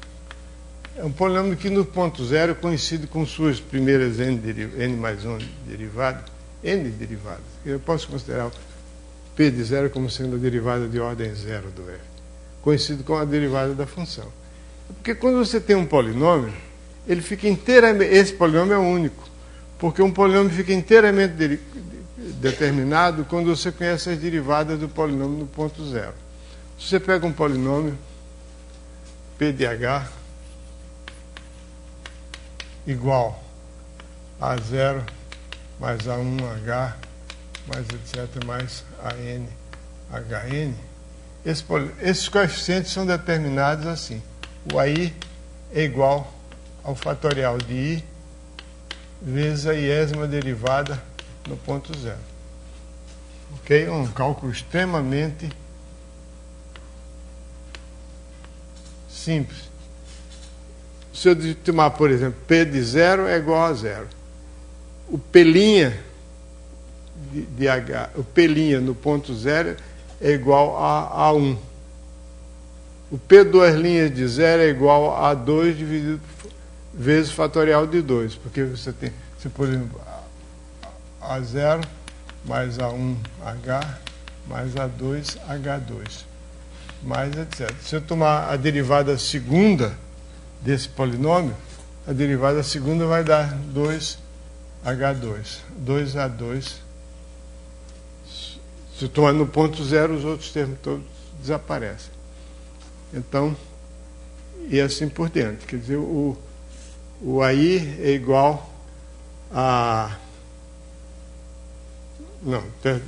A: É um polinômio que no ponto zero coincide com suas primeiras n mais 1 derivadas, n derivadas. Eu posso considerar o P de 0 como sendo a derivada de ordem zero do f. Coincide com a derivada da função. Porque quando você tem um polinômio, ele fica inteiramente, esse polinômio é único, porque um polinômio fica inteiramente determinado quando você conhece as derivadas do polinômio no ponto zero. Se você pega um polinômio, P de H igual a 0 mais A1H mais etc mais ANHN, esses coeficientes são determinados assim. O AI é igual ao fatorial de I vezes a iésima derivada no ponto zero. Ok? Um cálculo extremamente simples. Se eu tomar, por exemplo, P de 0 é igual a 0. O P' de H, o P' no ponto zero é igual a 1. O P duas linhas de 0 é igual a 2 dividido vezes o fatorial de 2, porque você tem, por exemplo, A0 mais A1H mais A2H2, mais etc. Se eu tomar a derivada segunda desse polinômio, a derivada segunda vai dar 2H2, 2A2. Se eu tomar no ponto zero, os outros termos todos desaparecem. Então, e assim por diante. Quer dizer, o AI é igual a... Não,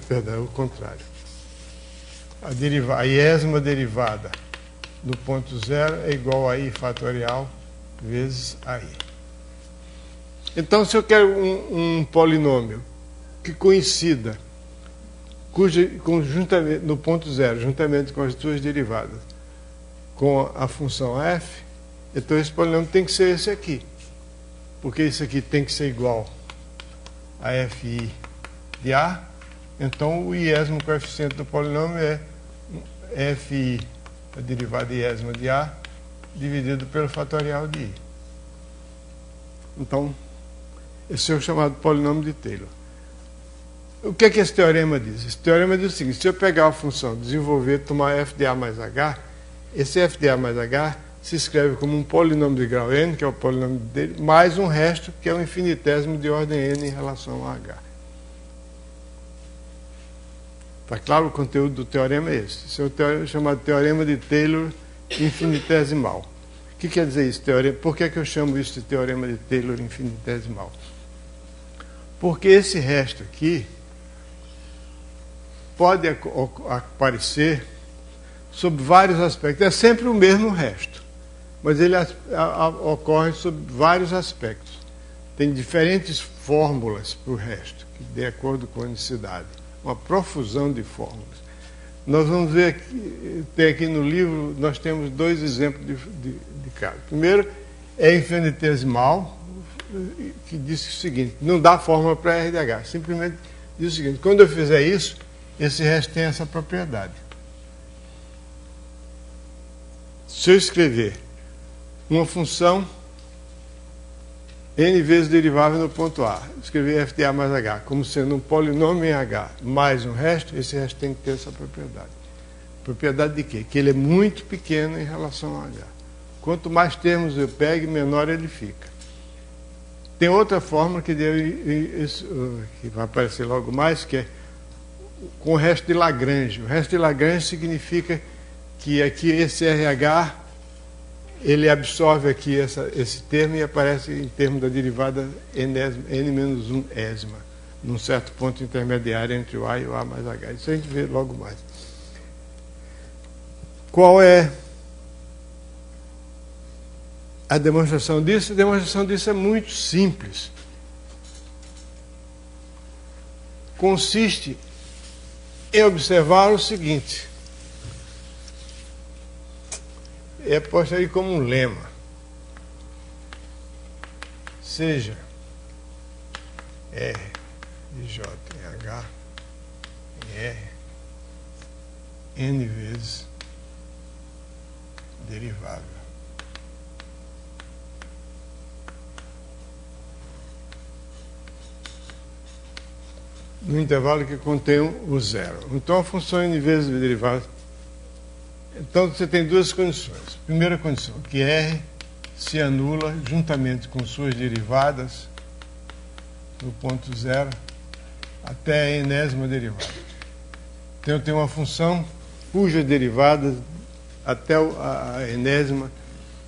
A: perdão, é o contrário. A iésima derivada do ponto zero é igual a I fatorial vezes AI. Então, se eu quero um polinômio que coincida juntamente, no ponto zero, juntamente com as duas derivadas, com a função f, então esse polinômio tem que ser esse aqui. Porque isso aqui tem que ser igual a fi de A, então o iésimo coeficiente do polinômio é fi, a derivada iésima de A, dividido pelo fatorial de I. Então, esse é o chamado polinômio de Taylor. O que é que esse teorema diz? Esse teorema diz o seguinte: se eu pegar a função, desenvolver, tomar f de A mais H, esse f de A mais H se escreve como um polinômio de grau n, que é o polinômio dele, mais um resto, que é um infinitésimo de ordem n em relação a h. Está claro? O conteúdo do teorema é esse. Esse é o teorema chamado teorema de Taylor infinitesimal. O que quer dizer isso? Por que é que eu chamo isso de teorema de Taylor infinitesimal? Porque esse resto aqui pode aparecer sob vários aspectos. É sempre o mesmo resto, mas ele ocorre sob vários aspectos. Tem diferentes fórmulas para o resto, de acordo com a unicidade. Uma profusão de fórmulas. Nós vamos ver aqui no livro, nós temos dois exemplos de caso. Primeiro é infinitesimal, que diz o seguinte: não dá fórmula para RDH, simplesmente diz o seguinte: quando eu fizer isso, esse resto tem essa propriedade. Se eu escrever uma função n vezes derivável no ponto A, escrever f de A mais H como sendo um polinômio em H mais um resto, esse resto tem que ter essa propriedade. Propriedade de quê? Que ele é muito pequeno em relação a H. Quanto mais termos eu pego, menor ele fica. Tem outra fórmula que vai aparecer logo mais, que é com o resto de Lagrange. O resto de Lagrange significa que aqui esse RH ele absorve aqui esse termo e aparece em termos da derivada n-1 ésima, num certo ponto intermediário entre o A e o A mais H. Isso a gente vê logo mais. Qual é a demonstração disso? A demonstração disso é muito simples. Consiste em observar o seguinte. É posto aí como um lema. Seja R de J em H em R n vezes derivável. No intervalo que contém o zero. Então a função n vezes derivável. Então você tem duas condições. Primeira condição, que R se anula juntamente com suas derivadas no ponto zero até a enésima derivada. Então eu tenho uma função cujas derivadas até a enésima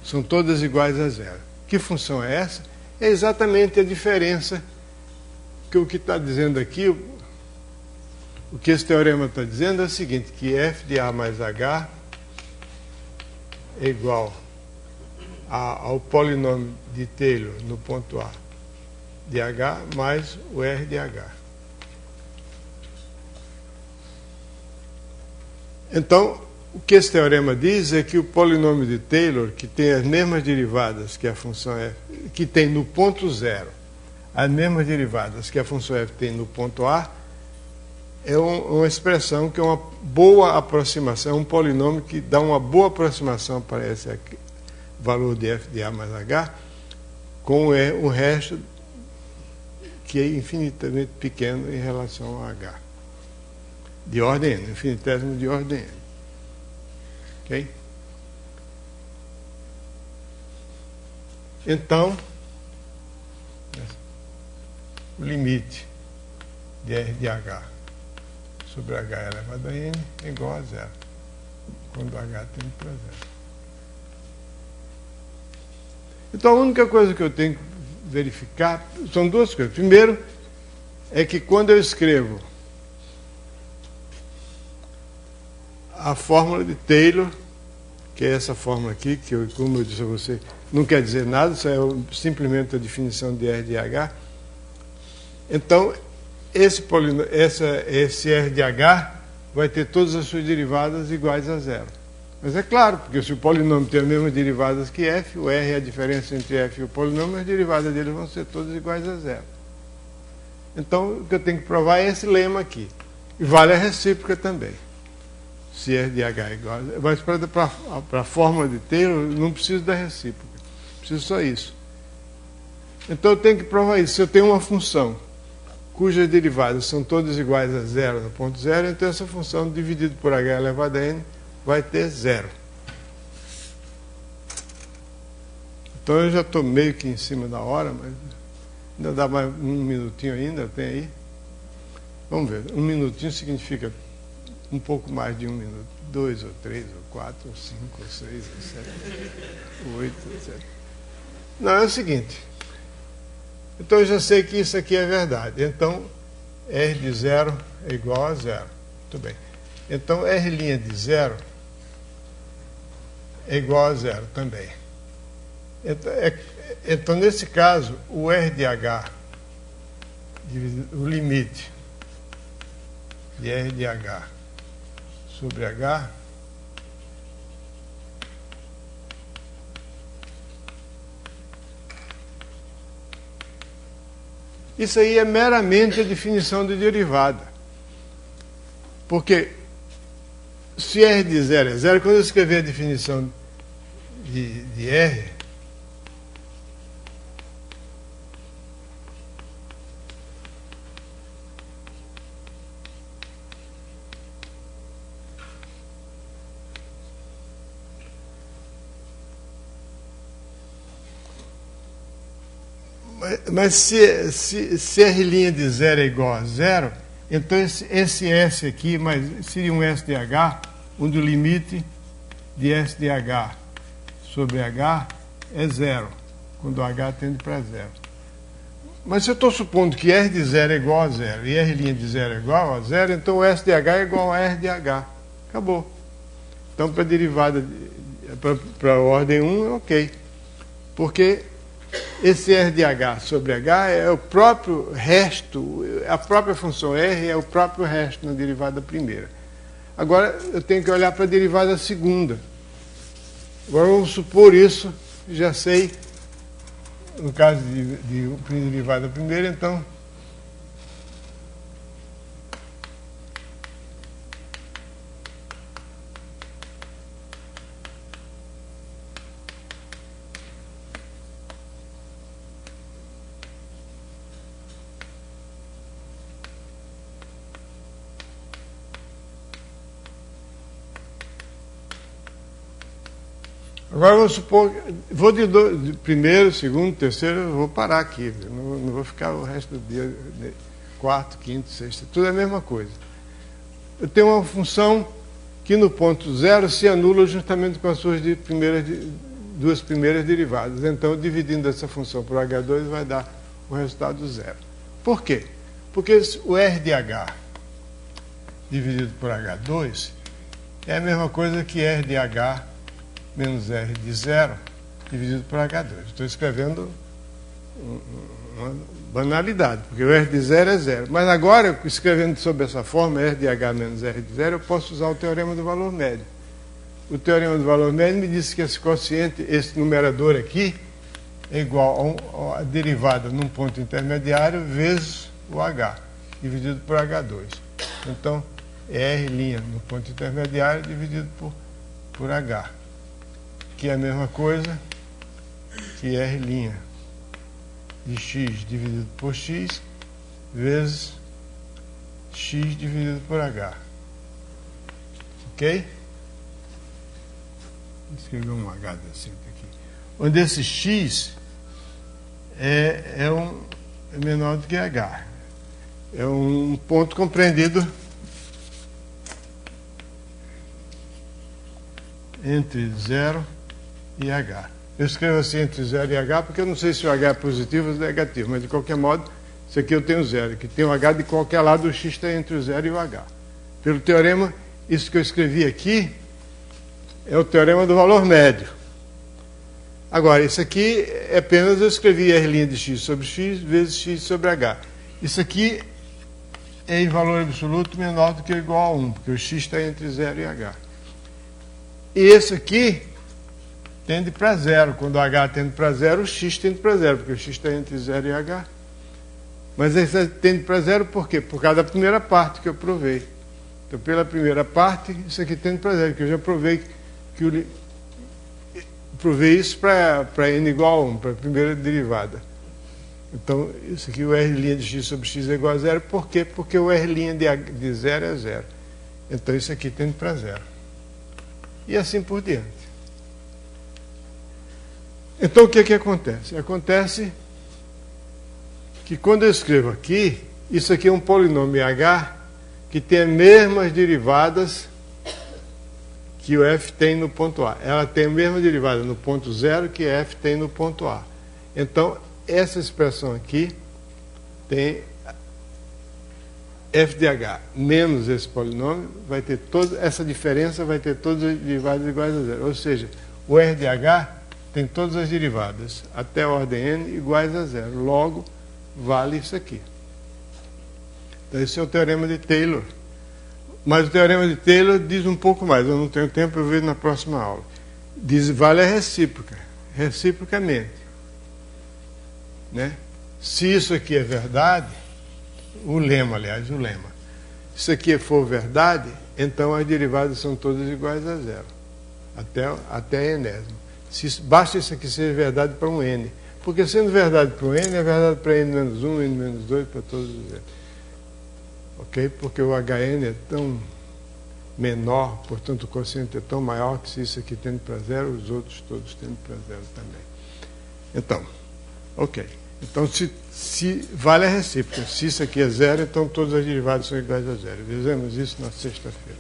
A: são todas iguais a zero. Que função é essa? É exatamente a diferença que o que está dizendo aqui, o que esse teorema está dizendo é o seguinte, que f de A mais H é igual ao polinômio de Taylor no ponto A de H mais o R de H. Então, o que esse teorema diz é que o polinômio de Taylor, que tem as mesmas derivadas que a função f, que tem no ponto zero, as mesmas derivadas que a função f tem no ponto A, é uma expressão que é uma boa aproximação, é um polinômio que dá uma boa aproximação para esse aqui, valor de f de A mais H, com o resto que é infinitamente pequeno em relação a H. De ordem n, infinitésimo de ordem n. Ok? Então, o limite de R de H sobre H elevado a n é igual a zero, quando H tende para zero. Então a única coisa que eu tenho que verificar são duas coisas. Primeiro, é que quando eu escrevo a fórmula de Taylor, que é essa fórmula aqui, que como eu disse a você, não quer dizer nada, isso é simplesmente a definição de R de H. Então, esse R de H vai ter todas as suas derivadas iguais a zero. Mas é claro, porque se o polinômio tem as mesmas derivadas que f, o R é a diferença entre f e o polinômio, as derivadas dele vão ser todas iguais a zero. Então, o que eu tenho que provar é esse lema aqui. E vale a recíproca também. Se R de H é igual a zero. Mas para a fórmula de Taylor, não preciso da recíproca. Preciso só isso. Então, eu tenho que provar isso. Se eu tenho uma função cujas derivadas são todas iguais a zero no ponto zero, então essa função dividida por H elevado a n vai ter zero. Então eu já estou meio que em cima da hora, mas ainda dá mais um minutinho ainda, tem aí? Vamos ver, um minutinho significa um pouco mais de um minuto. 2 ou 3 ou 4 ou 5 ou 6 ou 7, 8, etc. Não, é o seguinte. Então eu já sei que isso aqui é verdade. Então R de 0 é igual a 0. Muito bem. Então R' de 0 é igual a 0 também. Então, nesse caso, o R de H, o limite de R de H sobre H, isso aí é meramente a definição de derivada. Porque se R de 0 é 0, quando eu escrever a definição de R, mas se R' de 0 é igual a 0, então esse S aqui seria um S de H, onde o limite de S de H sobre H é 0, quando H tende para 0. Mas se eu estou supondo que R de 0 é igual a 0 e R' de 0 é igual a 0, então o S de H é igual a R de H. Acabou. Então, para a derivada, para a ordem 1, é ok. Porque esse R de H sobre H é o próprio resto, a própria função R é o próprio resto na derivada primeira. Agora, eu tenho que olhar para a derivada segunda. Agora, vamos supor isso, já sei, no caso de derivada primeira, então, agora vamos supor, vou de primeiro, segundo, terceiro, eu vou parar aqui, não vou ficar o resto do dia, quarto, quinto, sexto, tudo é a mesma coisa. Eu tenho uma função que no ponto 0 se anula justamente com as suas duas primeiras derivadas. Então, dividindo essa função por H2 vai dar o resultado 0. Por quê? Porque o R de H dividido por H2 é a mesma coisa que R de H menos R de 0 dividido por H2. Estou escrevendo uma banalidade, porque o R de 0 é 0. Mas agora, escrevendo sob essa forma, R de H menos R de 0, eu posso usar o teorema do valor médio. O teorema do valor médio me diz que esse quociente, esse numerador aqui, é igual a derivada num ponto intermediário vezes o H, dividido por H2. Então, é R' no ponto intermediário dividido por H, que é a mesma coisa que R' de x dividido por x vezes x dividido por H. Ok? Vou escrever um H desse aqui. Onde esse x é menor do que H. É um ponto compreendido entre 0 e H. Eu escrevo assim entre 0 e H, porque eu não sei se o H é positivo ou negativo, mas de qualquer modo, isso aqui eu tenho 0, que tem o H de qualquer lado, o X está entre o 0 e o H. Pelo teorema, isso que eu escrevi aqui é o teorema do valor médio. Agora, isso aqui é apenas eu escrevi R' de x sobre x vezes x sobre H. Isso aqui é em valor absoluto menor do que ou igual a 1, porque o x está entre 0 e H. E esse aqui tende para 0. Quando o H tende para 0, o X tende para 0, porque o X está entre 0 e H. Mas esse tende para 0 por quê? Por causa da primeira parte que eu provei. Então, pela primeira parte, isso aqui tende para 0, porque eu já provei provei isso para n igual a 1, para a primeira derivada. Então, isso aqui, o R' de x sobre x é igual a 0. Por quê? Porque o R' de 0 é 0. Então, isso aqui tende para 0. E assim por diante. Então, o que é que acontece? Acontece que quando eu escrevo aqui, isso aqui é um polinômio H que tem as mesmas derivadas que o f tem no ponto A. Ela tem a mesma derivada no ponto 0 que f tem no ponto A. Então, essa expressão aqui tem f de h menos esse polinômio, vai ter essa diferença vai ter todas as derivadas iguais a zero. Ou seja, o r de h tem todas as derivadas até a ordem n iguais a zero. Logo, vale isso aqui. Então, esse é o teorema de Taylor. Mas o teorema de Taylor diz um pouco mais. Eu não tenho tempo, eu vejo na próxima aula. Diz, vale a recíproca. Reciprocamente. Né? Se isso aqui é verdade, o lema, se isso aqui for verdade, então as derivadas são todas iguais a zero. Até a enésima. Basta isso aqui ser verdade para um n. Porque sendo verdade para um n, é verdade para n menos 1, n menos 2, para todos os n. Ok? Porque o Hn é tão menor, portanto o quociente é tão maior que se isso aqui tende para zero, os outros todos tendem para zero também. Então, ok. Então, se vale a recíproca, se isso aqui é zero, então todas as derivadas são iguais a zero. Dizemos isso na sexta-feira.